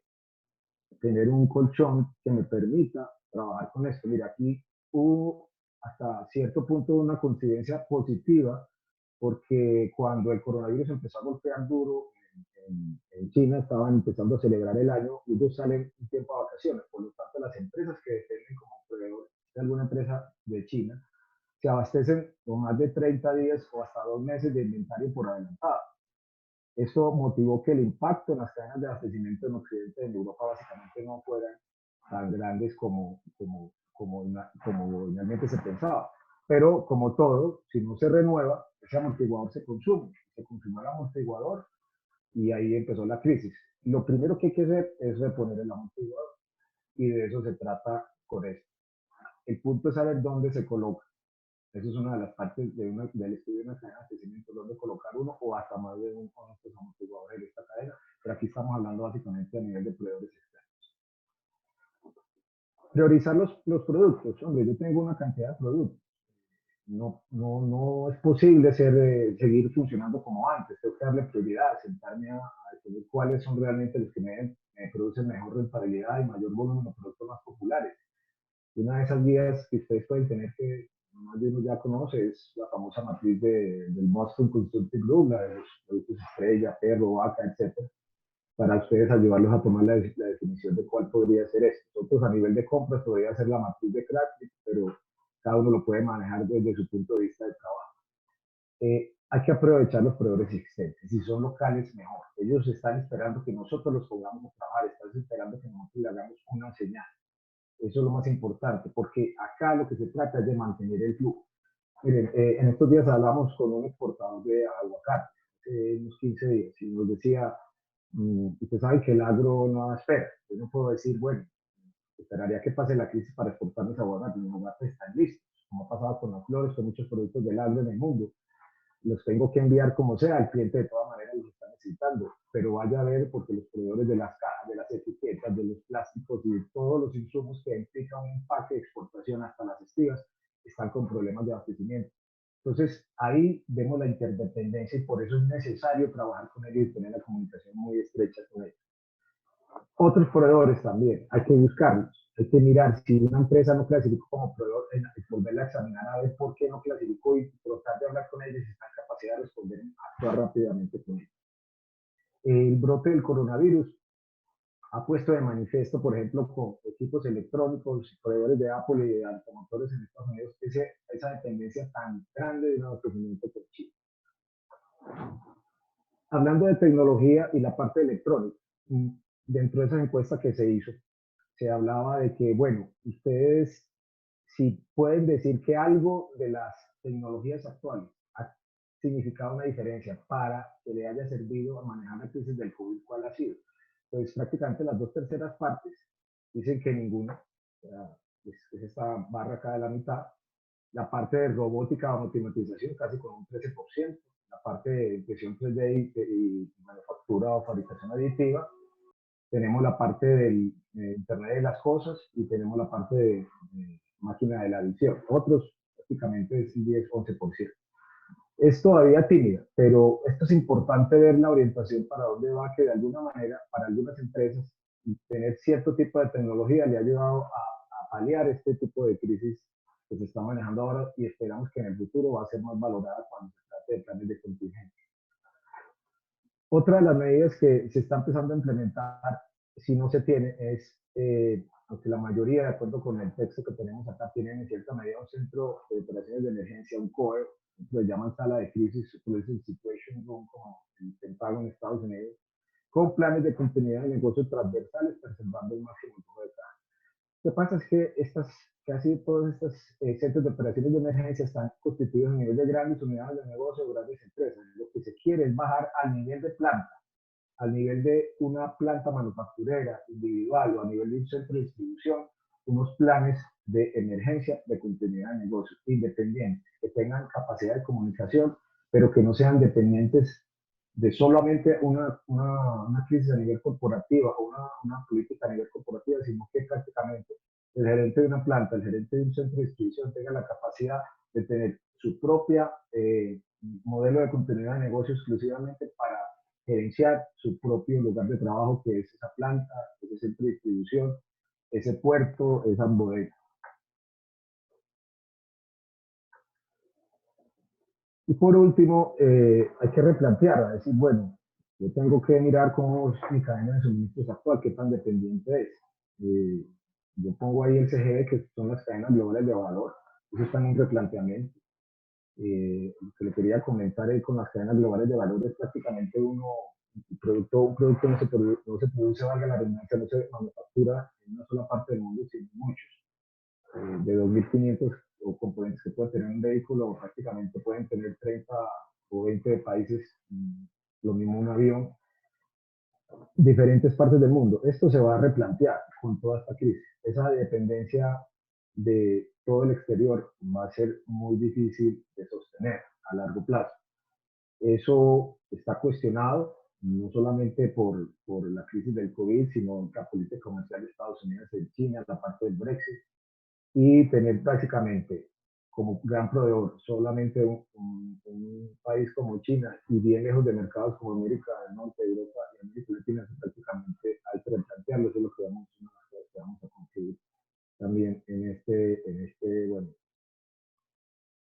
tener un colchón que me permita trabajar con esto. Mira, aquí hubo hasta cierto punto una coincidencia positiva porque cuando el coronavirus empezó a golpear duro en China, estaban empezando a celebrar el año, ellos salen un tiempo a vacaciones, por lo tanto las empresas que dependen como proveedor de alguna empresa de China se abastecen con más de 30 días o hasta 2 meses de inventario por adelantado. Eso motivó que el impacto en las cadenas de abastecimiento en Occidente, en Europa, básicamente no fueran tan grandes como inicialmente se pensaba. Pero como todo, si no se renueva, ese amortiguador se consume. Se consumió el amortiguador y ahí empezó la crisis. Lo primero que hay que hacer es reponer el amortiguador y de eso se trata con esto. El punto es saber dónde se coloca. Eso es una de las partes del estudio de una cadena de abastecimiento, dónde colocar uno o hasta más de un con estos amortiguadores de esta cadena. Pero aquí estamos hablando básicamente a nivel de proveedores externos. Priorizar los productos. Hombre, yo tengo una cantidad de productos. No es posible seguir funcionando como antes. Tengo que darle prioridad, sentarme a definir cuáles son realmente los que me producen mejor rentabilidad y mayor volumen de productos más populares. Y una de esas guías que ustedes pueden tener que más de uno ya conoce es la famosa matriz del Boston Consulting Group, la de los productos estrella, perro, vaca, etcétera, para ustedes ayudarlos a tomar la definición de cuál podría ser esto. Nosotros a nivel de compras podría ser la matriz de Kratky, pero cada uno lo puede manejar desde su punto de vista de trabajo. Hay que aprovechar los proveedores existentes. Si son locales, mejor. Ellos están esperando que nosotros los pongamos a trabajar, están esperando que nosotros le hagamos una señal. Eso es lo más importante, porque acá lo que se trata es de mantener el flujo. Miren, en estos días hablamos con un exportador de aguacate, unos 15 días, y nos decía, usted sabe que el agro no espera. Yo no puedo decir, bueno, esperaría que pase la crisis para exportar mis aguacates. Mis aguacates están listos, como ha pasado con las flores, con muchos productos del agro en el mundo. Los tengo que enviar como sea, el cliente de todas maneras los está necesitando, pero vaya a ver porque los proveedores de las cajas, de las etiquetas, de los plásticos y de todos los insumos que implica un empaque de exportación hasta las estivas están con problemas de abastecimiento. Entonces ahí vemos la interdependencia y por eso es necesario trabajar con ellos y tener la comunicación muy estrecha con ellos. Otros proveedores también, hay que buscarlos, hay que mirar si una empresa no clasificó como proveedor, volverla a examinar a ver por qué no clasificó y tratar de hablar con ellos si están en capacidad de responder, actuar rápidamente con ellos. El brote del coronavirus ha puesto de manifiesto, por ejemplo, con equipos electrónicos, proveedores de Apple y de automotores en Estados Unidos, esa dependencia tan grande de un abastecimiento por China. Hablando de tecnología y la parte electrónica, dentro de esa encuesta que se hizo, se hablaba de que, bueno, ustedes si pueden decir que algo de las tecnologías actuales ha significado una diferencia para que le haya servido a manejar la crisis del COVID, ¿cuál ha sido? Pues prácticamente las 2/3 partes dicen que ninguna, es esta barra acá de la mitad. La parte de robótica o automatización casi con un 13%, la parte de impresión 3D y manufactura o fabricación aditiva, tenemos la parte del Internet de las cosas y tenemos la parte de máquina de la visión. Otros prácticamente es 10-11%. Es todavía tímida, pero esto es importante ver la orientación para dónde va, que de alguna manera para algunas empresas tener cierto tipo de tecnología le ha ayudado a paliar este tipo de crisis que se está manejando ahora y esperamos que en el futuro va a ser más valorada cuando se trate de planes de contingencia. Otra de las medidas que se está empezando a implementar, si no se tiene, es, aunque la mayoría, de acuerdo con el texto que tenemos acá, tienen en cierta medida un centro de operaciones de emergencia, un COE, lo llaman sala de crisis, Crisis Situation Room, como el Pentágono en Estados Unidos, con planes de continuidad de negocios transversales, preservando el máximo flujo de caja. Lo que pasa es que casi todos estos centros de operaciones de emergencia están constituidos a nivel de grandes unidades de negocio o grandes empresas. Lo que se quiere es bajar al nivel de planta, al nivel de una planta manufacturera individual o a nivel de un centro de distribución, unos planes de emergencia de continuidad de negocio independientes, que tengan capacidad de comunicación, pero que no sean dependientes de solamente una crisis a nivel corporativa o una política a nivel corporativa, sino que prácticamente el gerente de una planta, el gerente de un centro de distribución tenga la capacidad de tener su propia modelo de continuidad de negocio exclusivamente para gerenciar su propio lugar de trabajo, que es esa planta, ese centro de distribución, ese puerto, esa bodega. Y por último, hay que replantear, a decir, bueno, yo tengo que mirar cómo es mi cadena de suministros actual, qué tan dependiente es. Yo pongo ahí el CGD, que son las cadenas globales de valor, eso está en un replanteamiento. Lo que le quería comentar con las cadenas globales de valor es prácticamente un producto no se produce, valga la redundancia, no se manufactura en una sola parte del mundo, sino en muchos. De 2.500 o componentes que puede tener un vehículo, prácticamente pueden tener 30 o 20 países, lo mismo un avión, diferentes partes del mundo. Esto se va a replantear con toda esta crisis. Esa dependencia de todo el exterior va a ser muy difícil de sostener a largo plazo. Eso está cuestionado no solamente por la crisis del COVID, sino la política comercial de Estados Unidos en China, la parte del Brexit, y tener prácticamente como gran proveedor solamente un país como China y bien lejos de mercados como América del Norte, Europa y América Latina, prácticamente hay que replantearlo. Eso es lo que vamos, una de las cosas que vamos a conseguir también bueno,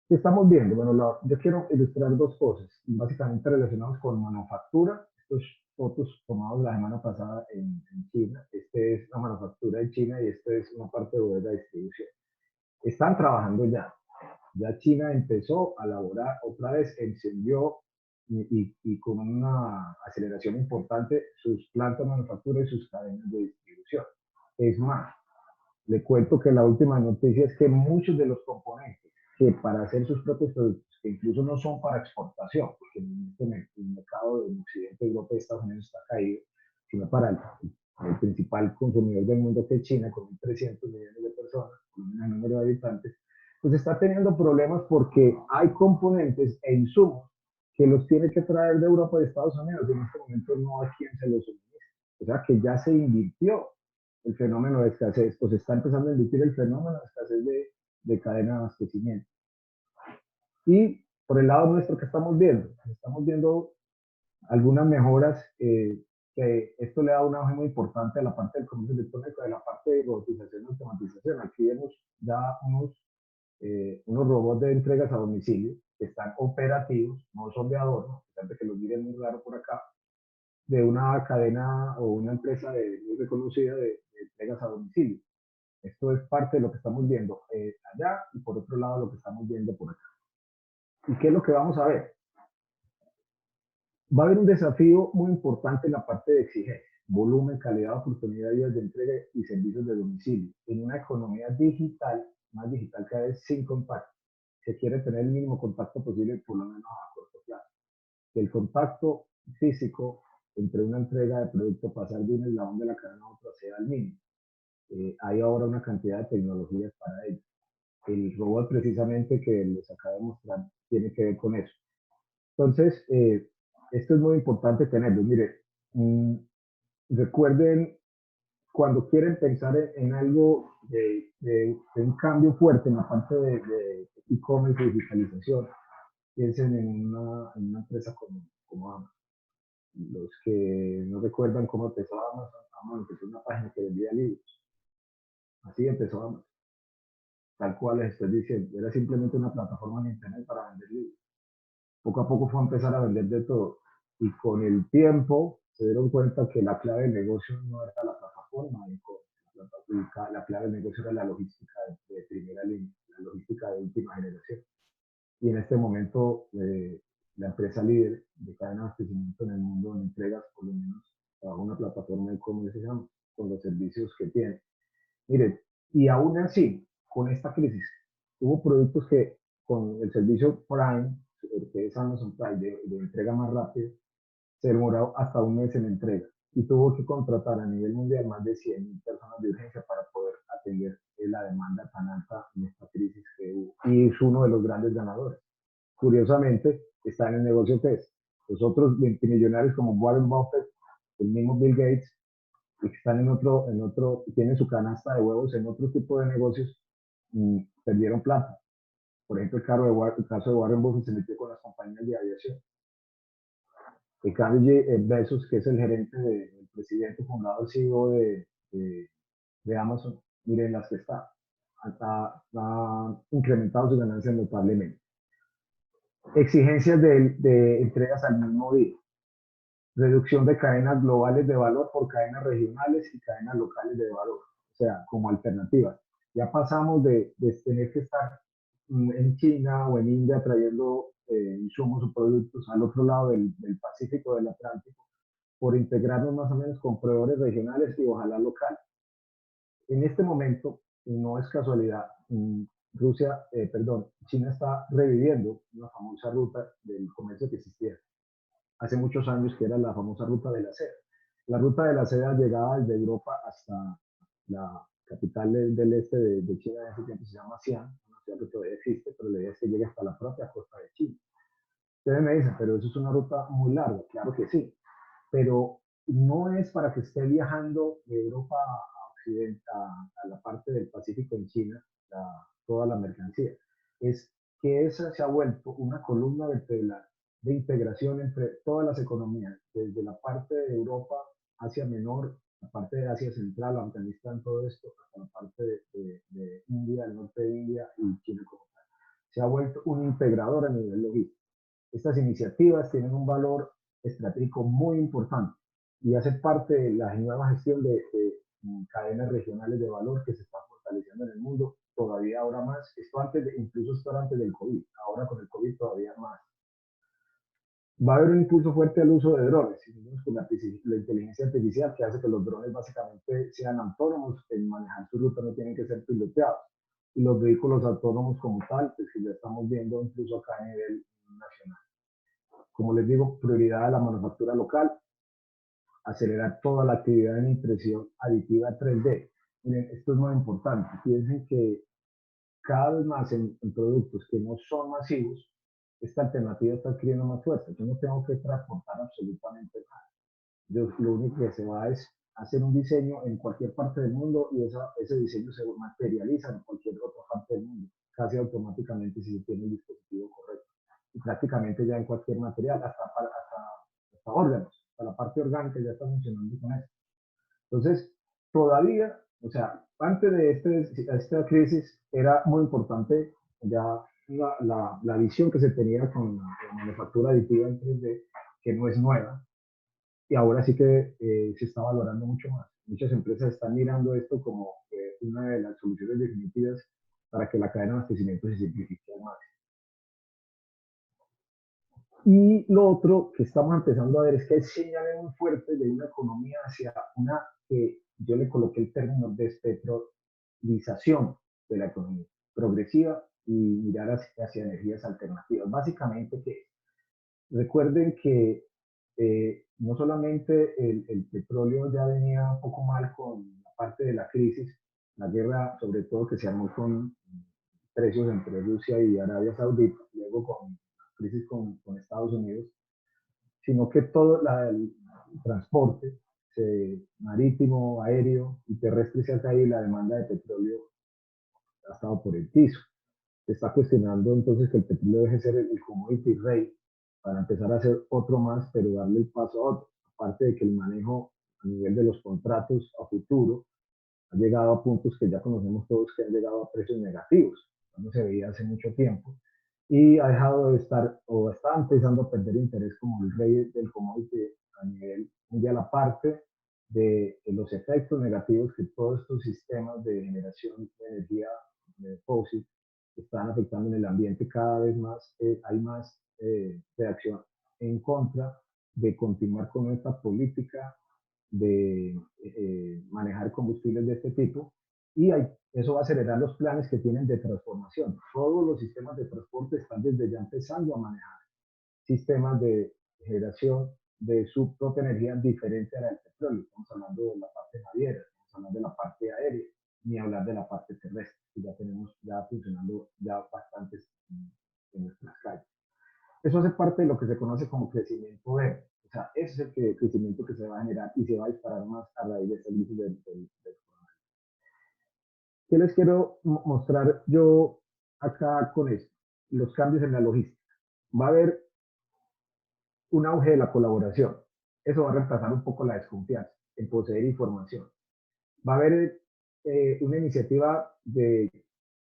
¿qué estamos viendo? Bueno, yo quiero ilustrar dos cosas, básicamente relacionadas con manufactura. Estos fotos tomados la semana pasada en China. Este es la manufactura de China y este es una parte de bodega de distribución. Están trabajando ya. Ya China empezó a elaborar, otra vez encendió y con una aceleración importante sus plantas de manufactura y sus cadenas de distribución. Es más, le cuento que la última noticia es que muchos de los componentes que para hacer sus propios productos, que incluso no son para exportación, porque en el mercado del occidente, Europa y Estados Unidos está caído, sino para el principal consumidor del mundo, que es China, con 300 millones de personas, con un número de habitantes, pues está teniendo problemas porque hay componentes e insumos que los tiene que traer de Europa y de Estados Unidos, y en este momento no hay quien se los suministre. O sea que ya se invirtió el fenómeno de escasez, pues está empezando a invertir el fenómeno de escasez de cadena de abastecimiento. Y por el lado nuestro, ¿qué estamos viendo? Estamos viendo algunas mejoras, que esto le da un auge muy importante a la parte del comercio electrónico, de la parte de robotización y automatización. Aquí vemos ya unos robots de entregas a domicilio que están operativos, no son de adorno, a pesar de que los miren muy raro por acá, de una cadena o una empresa muy reconocida de entregas a domicilio. Esto es parte de lo que estamos viendo allá y por otro lado lo que estamos viendo por acá. ¿Y qué es lo que vamos a ver? Va a haber un desafío muy importante en la parte de exigencia, volumen, calidad, oportunidad, días de entrega y servicios de domicilio. En una economía digital, más digital cada vez sin contacto, se quiere tener el mínimo contacto posible, por lo menos a corto plazo. Que el contacto físico entre una entrega de producto, pasar de un eslabón de la cadena a otro, sea el mínimo. Hay ahora una cantidad de tecnologías para ello. El robot precisamente que les acabo de mostrar tiene que ver con eso. Entonces, esto es muy importante tenerlo. Mire, recuerden, cuando quieren pensar en algo de un cambio fuerte en la parte de e-commerce y digitalización, piensen en una empresa como Amazon. Los que no recuerdan cómo empezó Amazon, Amazon empezó una página que vendía libros. Así empezó Amazon. Tal cual les estoy diciendo. Era simplemente una plataforma en internet para vender libros. Poco a poco fue a empezar a vender de todo. Y con el tiempo se dieron cuenta que la clave del negocio no era la plataforma de la clave del negocio era la logística de primera línea, la logística de última generación. Y en este momento, la empresa líder de cadena de abastecimiento en el mundo en entregas, por lo menos, bajo una plataforma de e-commerce, con los servicios que tiene. Miren, y aún así, con esta crisis, hubo productos que con el servicio Prime, que es Amazon Prime, de entrega más rápida, se demoró hasta un mes en entrega y tuvo que contratar a nivel mundial más de 100.000 personas de urgencia para poder atender la demanda tan alta en esta crisis que hubo. Y es uno de los grandes ganadores. Curiosamente, está en el negocio que es. Los otros multimillonarios como Warren Buffett, el mismo Bill Gates, y que están tienen su canasta de huevos en otro tipo de negocios, perdieron plata. Por ejemplo, el caso de Warren Buffett se metió con las compañías de aviación. El cambio, Bezos, que es el gerente, el presidente, fundador, CEO de Amazon, miren las que está. Ha incrementado sus ganancias notablemente. Exigencias de entregas al mismo día. Reducción de cadenas globales de valor por cadenas regionales y cadenas locales de valor, o sea, como alternativas. Ya pasamos de tener que estar en China o en India trayendo insumos o productos al otro lado del Pacífico, del Atlántico, por integrarnos más o menos con proveedores regionales y ojalá locales. En este momento, no es casualidad, China está reviviendo una famosa ruta del comercio que existía hace muchos años, que era la famosa ruta de la seda. La ruta de la seda llegaba desde Europa hasta la capital del este de China, en ese tiempo se llama Xi'an, una ciudad que todavía existe, pero la idea es que llegue hasta la propia costa de China. Ustedes me dicen, pero eso es una ruta muy larga, claro que sí, pero no es para que esté viajando de Europa a Occidente, a la parte del Pacífico en China, toda la mercancía. Es que esa se ha vuelto una columna vertebral de integración entre todas las economías, desde la parte de Europa, Asia Menor, la parte de Asia Central, Afganistán, todo esto, hasta la parte de India, el norte de India y China como tal. Se ha vuelto un integrador a nivel logístico. Estas iniciativas tienen un valor estratégico muy importante y hace parte de la nueva gestión de cadenas regionales de valor que se están fortaleciendo en el mundo, todavía ahora más, incluso esto antes del COVID, ahora con el COVID todavía más. Va a haber un impulso fuerte al uso de drones, con la inteligencia artificial que hace que los drones básicamente sean autónomos en manejar su ruta, no tienen que ser piloteados. Y los vehículos autónomos como tal, pues que ya estamos viendo incluso acá a nivel nacional. Como les digo, prioridad a la manufactura local, acelerar toda la actividad en impresión aditiva 3D. Miren, esto es muy importante. Piensen que cada vez más en productos que no son masivos, esta alternativa está adquiriendo más fuerza. Yo no tengo que transportar absolutamente nada. Lo único que se va es hacer un diseño en cualquier parte del mundo y ese diseño se materializa en cualquier otra parte del mundo, casi automáticamente si se tiene el dispositivo correcto. Y prácticamente ya en cualquier material, hasta órganos, hasta la parte orgánica ya está funcionando con eso. Entonces, todavía, o sea, antes de esta crisis era muy importante ya la visión que se tenía con la manufactura aditiva en 3D, que no es nueva, y ahora sí que se está valorando mucho más. Muchas empresas están mirando esto como una de las soluciones definitivas para que la cadena de abastecimiento se simplifique más. Y lo otro que estamos empezando a ver es que hay señales muy fuertes de una economía hacia una que yo le coloqué el término despetrolización de la economía, progresiva y mirar hacia energías alternativas. Básicamente que recuerden que no solamente el petróleo ya venía un poco mal con la parte de la crisis, la guerra sobre todo que se armó con precios entre Rusia y Arabia Saudita, luego con la crisis con Estados Unidos, sino que todo el transporte marítimo, aéreo y terrestre se ha caído y la demanda de petróleo ha estado por el piso. Se está cuestionando entonces que el petróleo deje de ser el commodity rate para empezar a hacer otro más, pero darle el paso a otro. Aparte de que el manejo a nivel de los contratos a futuro ha llegado a puntos que ya conocemos todos que han llegado a precios negativos, no se veía hace mucho tiempo, y ha dejado de estar o está empezando a perder interés como el rey del commodity a nivel mundial, aparte de los efectos negativos que todos estos sistemas de generación de energía fósil están afectando en el ambiente cada vez más, hay más reacción en contra de continuar con esta política de manejar combustibles de este tipo y eso va a acelerar los planes que tienen de transformación. Todos los sistemas de transporte están desde ya empezando a manejar sistemas de generación de su propia energía diferente a la del petróleo. Estamos hablando de la parte naviera, estamos hablando de la parte aérea, ni hablar de la parte terrestre, que ya tenemos ya funcionando ya bastantes en nuestras calles. Eso hace parte de lo que se conoce como crecimiento verde. O sea, ese es el crecimiento que se va a generar y se va a disparar más a raíz de esta crisis del coronavirus. ¿Qué les quiero mostrar yo acá con esto? Los cambios en la logística. Va a haber un auge de la colaboración. Eso va a reemplazar un poco la desconfianza en poseer información. Va a haber una iniciativa en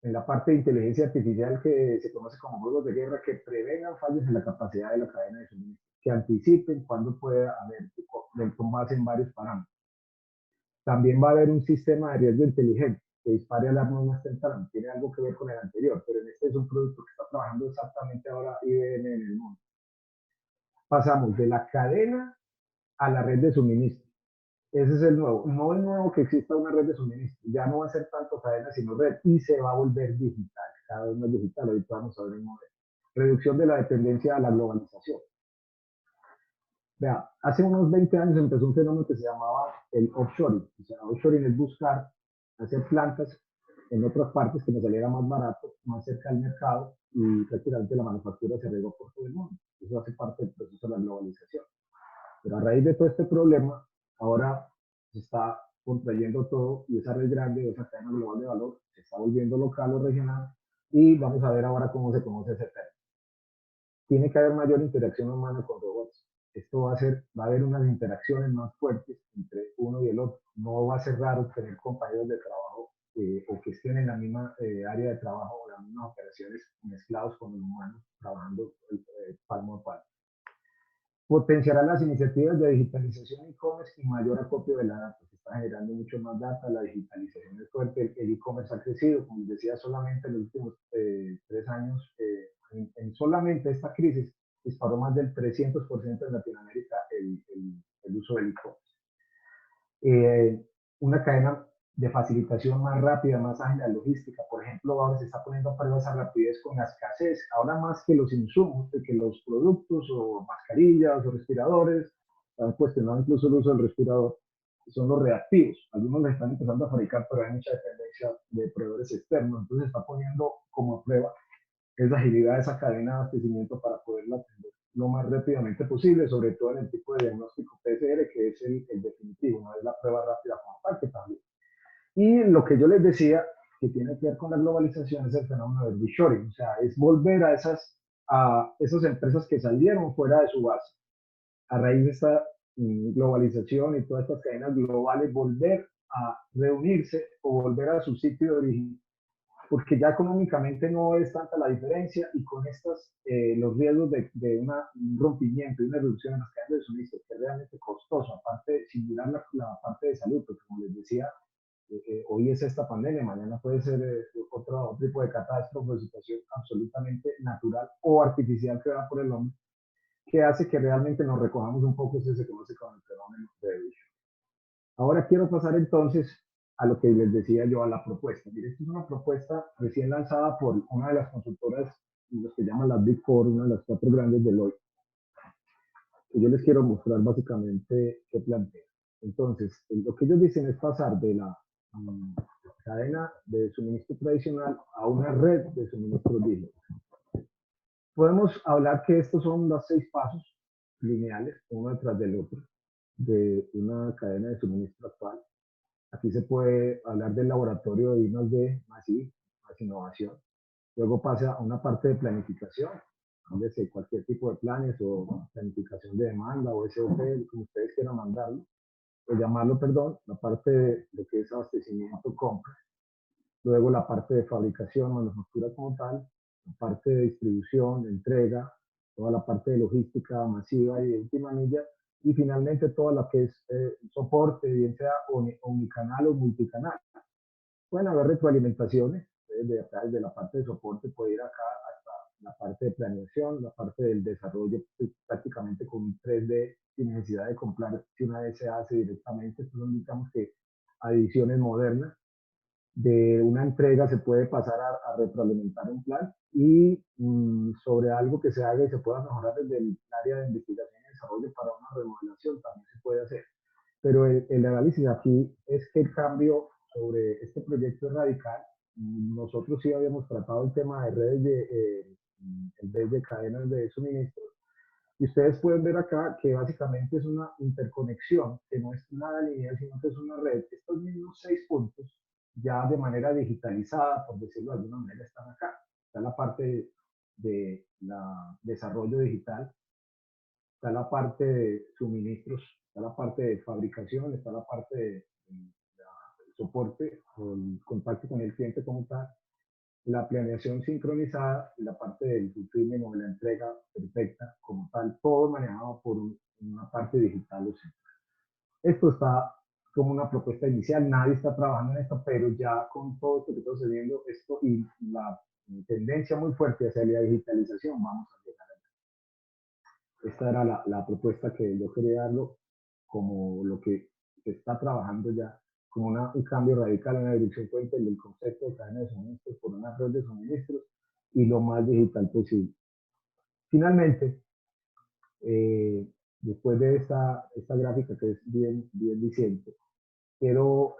la parte de inteligencia artificial que se conoce como juegos de guerra que prevengan fallos en la capacidad de la cadena de suministro, que anticipen cuándo puede haber tomas en varios parámetros. También va a haber un sistema de riesgo inteligente que dispare alarmas más temprano. Tiene algo que ver con el anterior, pero en este es un producto que está trabajando exactamente ahora IBM en el mundo. Pasamos de la cadena a la red de suministro. Ese es el nuevo. No es nuevo que exista una red de suministro. Ya no va a ser tanto cadena, sino red. Y se va a volver digital. Cada vez más digital. Ahorita vamos a ver el modelo. Reducción de la dependencia a la globalización. Vea, hace unos 20 años empezó un fenómeno que se llamaba el offshoring. O sea, offshoring es buscar hacer plantas en otras partes que nos saliera más barato, más cerca del mercado y prácticamente la manufactura se regó por todo el mundo. Eso hace parte del proceso de la globalización. Pero a raíz de todo este problema, ahora se está contrayendo todo y esa red grande, esa cadena global de valor, se está volviendo local o regional y vamos a ver ahora cómo se conoce ese término. Tiene que haber mayor interacción humana con robots. Esto va a haber unas interacciones más fuertes entre uno y el otro. No va a ser raro tener compañeros de trabajo o que estén en la misma área de trabajo o las mismas operaciones mezclados con los humanos trabajando palmo a palmo. Potenciará las iniciativas de digitalización e-commerce y mayor acopio de la data. Se está generando mucho más data, la digitalización es fuerte, el e-commerce ha crecido, como les decía, solamente en los últimos 3 años, en solamente esta crisis, disparó más del 300% en Latinoamérica el uso del e-commerce. Una cadena de facilitación más rápida, más ágil la logística. Por ejemplo, ahora se está poniendo a prueba esa rapidez con la escasez. Ahora más que los insumos, que los productos o mascarillas o respiradores, han cuestionado incluso el uso del respirador, son los reactivos. Algunos los están empezando a fabricar, pero hay mucha dependencia de proveedores externos. Entonces se está poniendo como a prueba esa agilidad, esa cadena de abastecimiento para poderla atender lo más rápidamente posible, sobre todo en el tipo de diagnóstico PCR, que es el definitivo, no es la prueba rápida como tal, que también. Y lo que yo les decía, que tiene que ver con la globalización, es el fenómeno del reshoring, o sea, es volver a esas empresas que salieron fuera de su base, a raíz de esta globalización y todas estas cadenas globales, volver a reunirse o volver a su sitio de origen porque ya económicamente no es tanta la diferencia y con estos los riesgos de un rompimiento y una reducción en las cadenas de suministro que es realmente costoso, aparte sin mirar la parte de salud, porque como les decía, hoy es esta pandemia, mañana puede ser otro tipo de catástrofe, situación absolutamente natural o artificial creada por el hombre. que hace que realmente nos recojamos un poco, eso se conoce como el fenómeno de deducción. Ahora quiero pasar entonces a lo que les decía yo, a la propuesta. Mire, esta es una propuesta recién lanzada por una de las consultoras, los que llaman las Big Four, una de las cuatro grandes de Deloitte, que yo les quiero mostrar básicamente qué plantea. Entonces, lo que ellos dicen es pasar de la cadena de suministro tradicional a una red de suministro digital. Podemos hablar que estos son los 6 pasos lineales, uno detrás del otro, de una cadena de suministro actual. Aquí se puede hablar del laboratorio de I+D, más I, más innovación. Luego pasa a una parte de planificación, donde cualquier tipo de planes o planificación de demanda o SOP, como ustedes quieran mandarlo, o llamarlo, perdón, la parte de lo que es abastecimiento, compra. Luego la parte de fabricación, manufactura como tal, la parte de distribución, entrega, toda la parte de logística masiva y de última milla, y finalmente todo lo que es soporte, bien sea unicanal o multicanal. Pueden haber retroalimentaciones, desde acá, desde la parte de soporte puede ir acá hasta la parte de planeación, la parte del desarrollo, pues, prácticamente con un 3D sin necesidad de comprar, si una vez se hace directamente. Estos son, digamos que, adiciones modernas. De una entrega se puede pasar a retroalimentar un plan y sobre algo que se haga y se pueda mejorar desde el área de investigación y desarrollo para una remodelación también se puede hacer. Pero el análisis aquí es que el cambio sobre este proyecto es radical. Nosotros sí habíamos tratado el tema de redes en vez de cadenas de suministro. Y ustedes pueden ver acá que básicamente es una interconexión, que no es nada lineal, sino que es una red. Estos mismos 6 puntos, ya de manera digitalizada, por decirlo de alguna manera, están acá. Está la parte de la desarrollo digital, está la parte de suministros, está la parte de fabricación, está la parte de soporte, el contacto con el cliente como tal, la planeación sincronizada y la parte del fulfillment o de la entrega perfecta como tal, todo manejado por una parte digital. O sea, esto está como una propuesta inicial, nadie está trabajando en esto, pero ya con todo esto que está sucediendo, esto y la tendencia muy fuerte hacia la digitalización, vamos a llegar allá. Esta era la propuesta que yo quería darlo como lo que se está trabajando ya, como un cambio radical en la dirección fuente del concepto de cadena de suministros por una red de suministros y lo más digital posible. Finalmente, después de esta gráfica que es bien diciente, quiero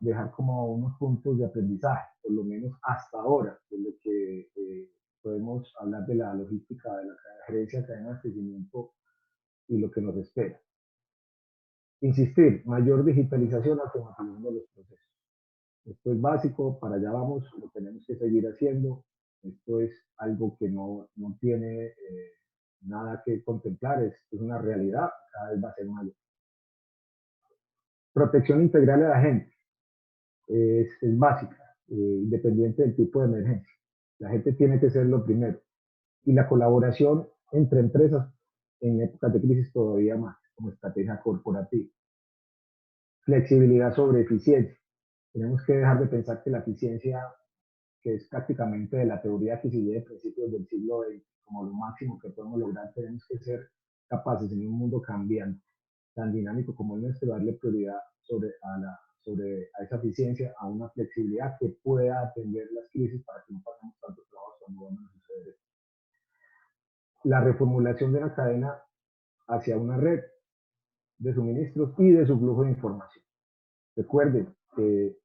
dejar como unos puntos de aprendizaje, por lo menos hasta ahora, de lo que podemos hablar de la logística, de la gerencia de cadena de abastecimiento y lo que nos espera. Insistir, mayor digitalización, automatización de los procesos. Esto es básico, para allá vamos, lo tenemos que seguir haciendo. Esto es algo que no tiene nada que contemplar, es una realidad, cada vez va a ser mayor. Protección integral de la gente es básica, independiente del tipo de emergencia. La gente tiene que ser lo primero. Y la colaboración entre empresas en épocas de crisis todavía más, como estrategia corporativa. Flexibilidad sobre eficiencia. Tenemos que dejar de pensar que la eficiencia, que es prácticamente de la teoría que se lleva a principios del siglo XX, como lo máximo que podemos lograr, tenemos que ser capaces en un mundo cambiante, tan dinámico como el nuestro, darle prioridad sobre esa eficiencia, a una flexibilidad que pueda atender las crisis para que no pasemos tanto trabajo cuando van a suceder. La reformulación de la cadena hacia una red de suministros y de su flujo de información. Recuerden que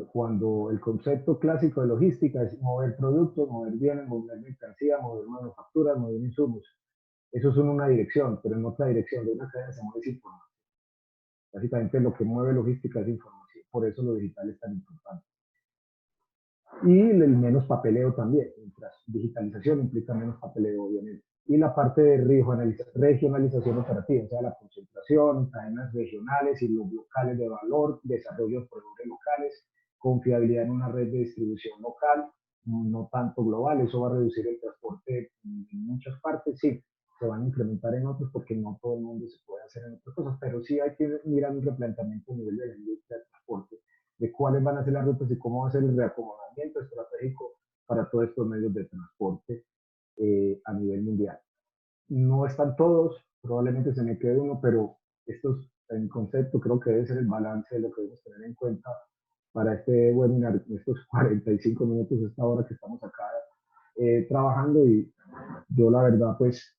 cuando el concepto clásico de logística es mover productos, mover bienes, mover mercancía, mover manufacturas, mover insumos. Eso es en una dirección, pero en otra dirección de una cadena se mueve información. Básicamente lo que mueve logística es información, por eso lo digital es tan importante. Y el menos papeleo también, mientras digitalización implica menos papeleo, obviamente. Y la parte de regionalización operativa, o sea, la concentración, cadenas regionales y los locales de valor, desarrollo de proveedores locales, confiabilidad en una red de distribución local, no tanto global. Eso va a reducir el transporte en muchas partes, sí, se van a implementar en otros porque no todo el mundo se puede hacer en otras cosas, pero sí hay que mirar un replanteamiento a nivel de la industria del transporte, de cuáles van a ser las rutas y cómo va a ser el reacomodamiento estratégico para todos estos medios de transporte a nivel mundial. no están todos, probablemente se me quede uno, pero estos en concepto creo que debe ser el balance de lo que debemos tener en cuenta para este webinar, estos 45 minutos, esta hora que estamos acá trabajando. Y yo la verdad pues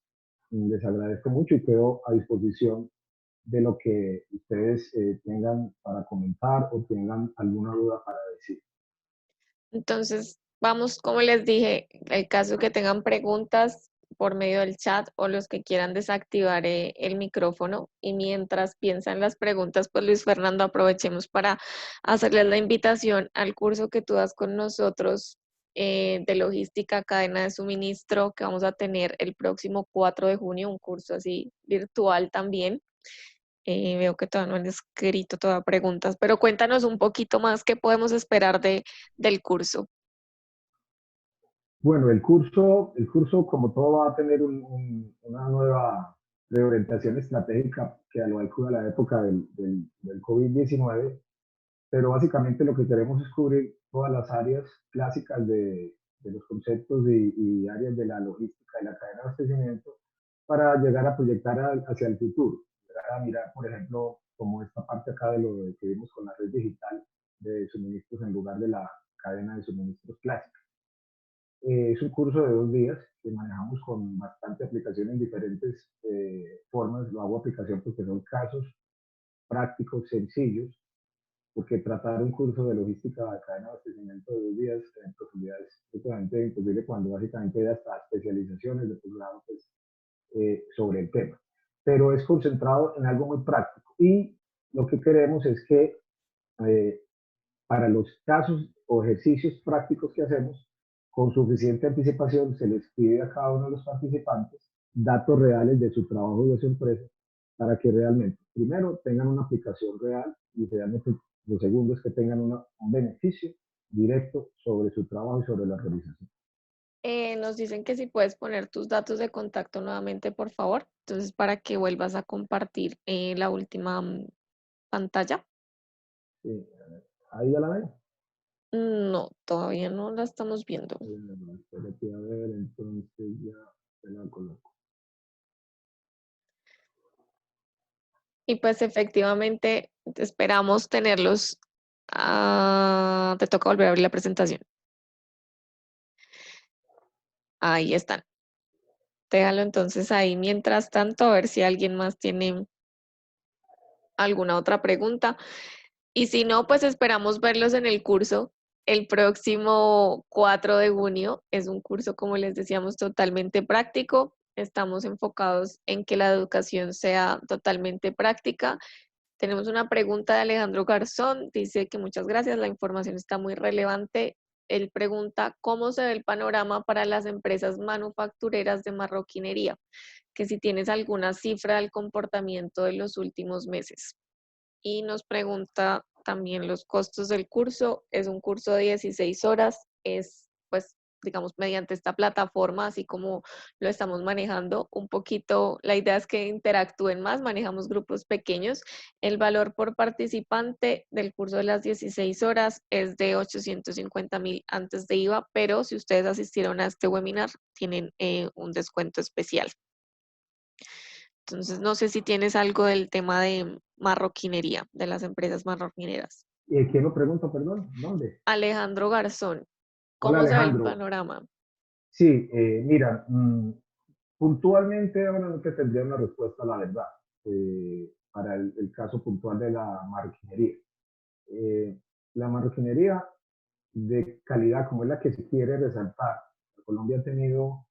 les agradezco mucho y quedo a disposición de lo que ustedes tengan para comentar o tengan alguna duda para decir. Entonces, vamos, como les dije, el caso que tengan preguntas por medio del chat o los que quieran desactivar el micrófono. Y mientras piensan las preguntas, pues Luis Fernando, aprovechemos para hacerles la invitación al curso que tú das con nosotros de logística, cadena de suministro, que vamos a tener el próximo 4 de junio, un curso así virtual también. Veo que todavía no han escrito todas preguntas, pero cuéntanos un poquito más qué podemos esperar del curso. Bueno, el curso como todo va a tener una nueva reorientación estratégica que a lo alto de la época del COVID-19, pero básicamente lo que queremos es cubrir todas las áreas clásicas de los conceptos y áreas de la logística y la cadena de abastecimiento para llegar a proyectar hacia el futuro, llegar a mirar, por ejemplo, como esta parte acá de lo que vimos con la red digital de suministros en lugar de la cadena de suministros clásica. Es un curso de 2 días que manejamos con bastante aplicación en diferentes formas. Lo hago aplicación porque son casos prácticos, sencillos, porque tratar un curso de logística de cadena de abastecimiento de 2 días en profundidad es totalmente imposible cuando básicamente hay hasta especializaciones de posgrado pues, sobre el tema. Pero es concentrado en algo muy práctico y lo que queremos es que eh, para los casos o ejercicios prácticos que hacemos, con suficiente anticipación se les pide a cada uno de los participantes datos reales de su trabajo y de su empresa para que realmente, primero, tengan una aplicación real y realmente lo segundo es que tengan un beneficio directo sobre su trabajo y sobre la realización. Nos dicen que si puedes poner tus datos de contacto nuevamente, por favor. Entonces, para que vuelvas a compartir la última pantalla. Sí, ahí ya la ven. No, todavía no la estamos viendo. Espérate a ver, entonces ya se la coloco. Y pues efectivamente esperamos tenerlos. Te toca volver a abrir la presentación. Ahí están. Déjalo entonces ahí. Mientras tanto, a ver si alguien más tiene alguna otra pregunta. Y si no, pues esperamos verlos en el curso el próximo 4 de junio. Es un curso, como les decíamos, totalmente práctico. Estamos enfocados en que la educación sea totalmente práctica. Tenemos una pregunta de Alejandro Garzón. Dice que muchas gracias, la información está muy relevante. Él pregunta, ¿cómo se ve el panorama para las empresas manufactureras de marroquinería? Que si tienes alguna cifra del comportamiento de los últimos meses. Y nos pregunta también los costos del curso. Es un curso de 16 horas, es pues digamos mediante esta plataforma, así como lo estamos manejando un poquito, la idea es que interactúen más, manejamos grupos pequeños. El valor por participante del curso de las 16 horas es de 850,000 antes de IVA, pero si ustedes asistieron a este webinar, tienen un descuento especial. Entonces, no sé si tienes algo del tema de marroquinería, de las empresas marroquineras. ¿Quién lo pregunta, perdón? ¿Dónde? Alejandro Garzón, Hola ¿cómo se ve el Alejandro. panorama? Sí, mira, puntualmente ahora no te tendría una respuesta, la verdad, para el caso puntual de la marroquinería. Eh, la marroquinería de calidad, como es la que se quiere resaltar, Colombia ha tenido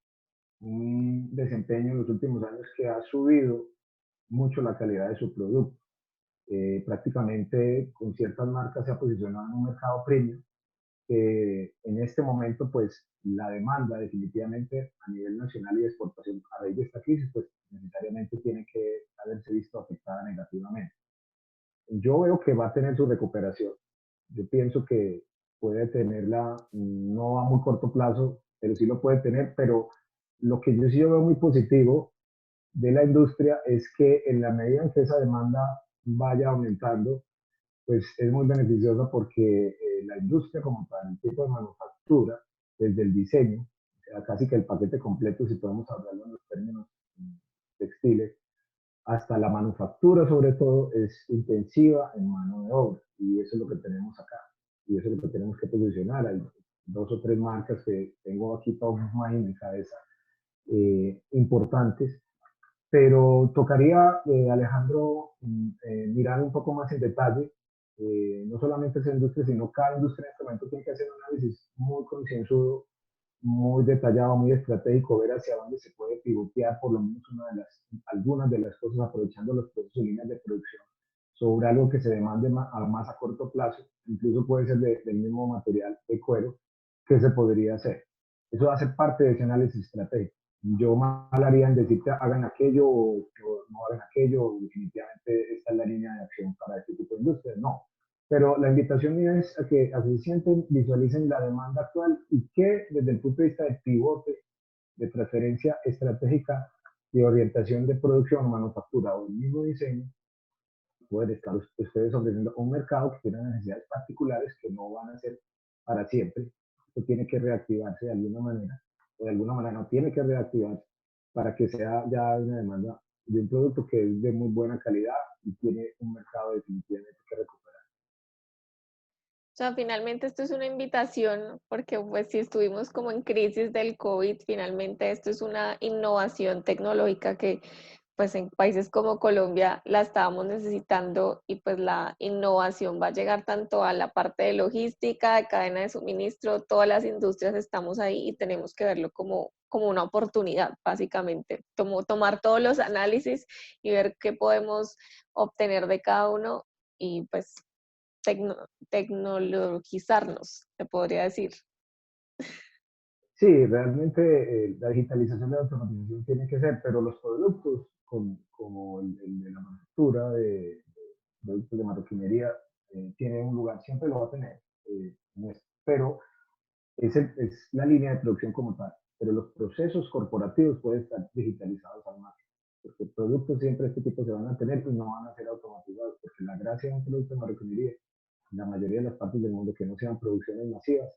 un desempeño en los últimos años que ha subido mucho la calidad de su producto. Prácticamente con ciertas marcas se ha posicionado en un mercado premium que en este momento, pues la demanda definitivamente a nivel nacional y de exportación a raíz de esta crisis, pues necesariamente tiene que haberse visto afectada negativamente. Yo veo que va a tener su recuperación. Yo pienso que puede tenerla, no a muy corto plazo, pero sí lo puede tener, pero lo que yo sí veo muy positivo de la industria es que en la medida en que esa demanda vaya aumentando, pues es muy beneficiosa porque la industria como tal, el tipo de manufactura, desde el diseño, o sea, casi que el paquete completo, si podemos hablarlo en los términos textiles, hasta la manufactura sobre todo, es intensiva en mano de obra. Y eso es lo que tenemos acá. Y eso es lo que tenemos que posicionar. Hay 2 o 3 marcas que tengo aquí top of mind en mi cabeza, importantes, pero tocaría, Alejandro, mirar un poco más en detalle, no solamente esa industria, sino cada industria en este momento tiene que hacer un análisis muy concienzudo, muy detallado, muy estratégico, ver hacia dónde se puede pivotear por lo menos algunas de las cosas, aprovechando los procesos y líneas de producción sobre algo que se demande más a corto plazo, incluso puede ser del mismo material de cuero, que se podría hacer. Eso va a ser parte de ese análisis estratégico. Yo mal haría en decirte hagan aquello o no hagan aquello, o definitivamente esta es la línea de acción para este tipo de industria. No. Pero la invitación mía es a que se sienten, visualicen la demanda actual y que desde el punto de vista de pivote, de transferencia estratégica, de orientación de producción o manufactura o el mismo diseño, pueden estar ustedes ofreciendo un mercado que tiene necesidades particulares que no van a ser para siempre. Esto tiene que reactivarse de alguna manera, o de alguna manera no tiene que reactivarse para que sea ya una demanda de un producto que es de muy buena calidad y tiene un mercado definitivamente que recuperar. O sea, finalmente esto es una invitación porque pues si estuvimos como en crisis del COVID, finalmente esto es una innovación tecnológica que pues en países como Colombia la estábamos necesitando y pues la innovación va a llegar tanto a la parte de logística, de cadena de suministro, todas las industrias estamos ahí y tenemos que verlo como una oportunidad, básicamente, tomar todos los análisis y ver qué podemos obtener de cada uno y pues tecnologizarnos, se podría decir. Sí, realmente la digitalización de la automatización tiene que ser, pero los productos como el de la manufactura, de productos de marroquinería, tienen un lugar, siempre lo va a tener, pero es la línea de producción como tal, pero los procesos corporativos pueden estar digitalizados al máximo, porque productos siempre este tipo se van a tener y no van a ser automatizados, porque la gracia de un producto de marroquinería, en la mayoría de las partes del mundo que no sean producciones masivas,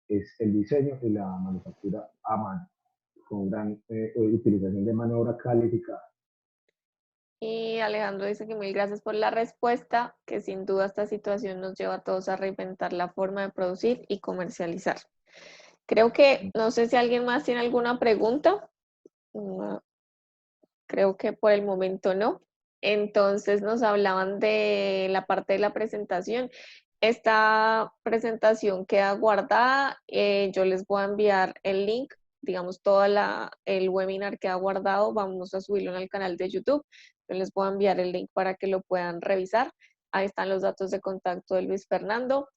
es el diseño y la manufactura a mano, con gran utilización de mano de obra calificada. Y Alejandro dice que mil gracias por la respuesta, que sin duda esta situación nos lleva a todos a reinventar la forma de producir y comercializar. Creo que, no sé si alguien más tiene alguna pregunta. No, creo que por el momento no. Entonces nos hablaban de la parte de la presentación. Esta presentación queda guardada. Yo les voy a enviar el link, digamos, el webinar queda guardado. Vamos a subirlo en el canal de YouTube. Yo les voy a enviar el link para que lo puedan revisar. Ahí están los datos de contacto de Luis Fernando.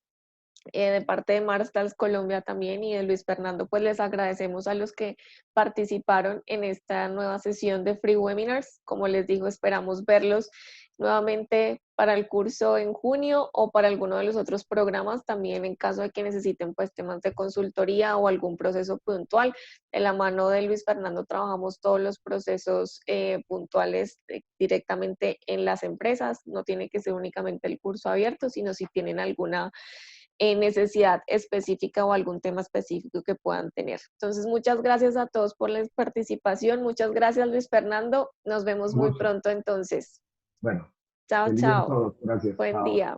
De parte de Marstals Colombia también y de Luis Fernando, pues les agradecemos a los que participaron en esta nueva sesión de Free Webinars. Como les digo, esperamos verlos nuevamente para el curso en junio o para alguno de los otros programas también en caso de que necesiten pues temas de consultoría o algún proceso puntual. De la mano de Luis Fernando trabajamos todos los procesos puntuales directamente en las empresas. No tiene que ser únicamente el curso abierto, sino si tienen alguna necesidad específica o algún tema específico que puedan tener. Entonces, muchas gracias a todos por la participación. Muchas gracias, Luis Fernando. Nos vemos Un muy gusto. pronto entonces. Bueno, Chao, feliz día a chao. todos. Gracias. Buen Chao. día.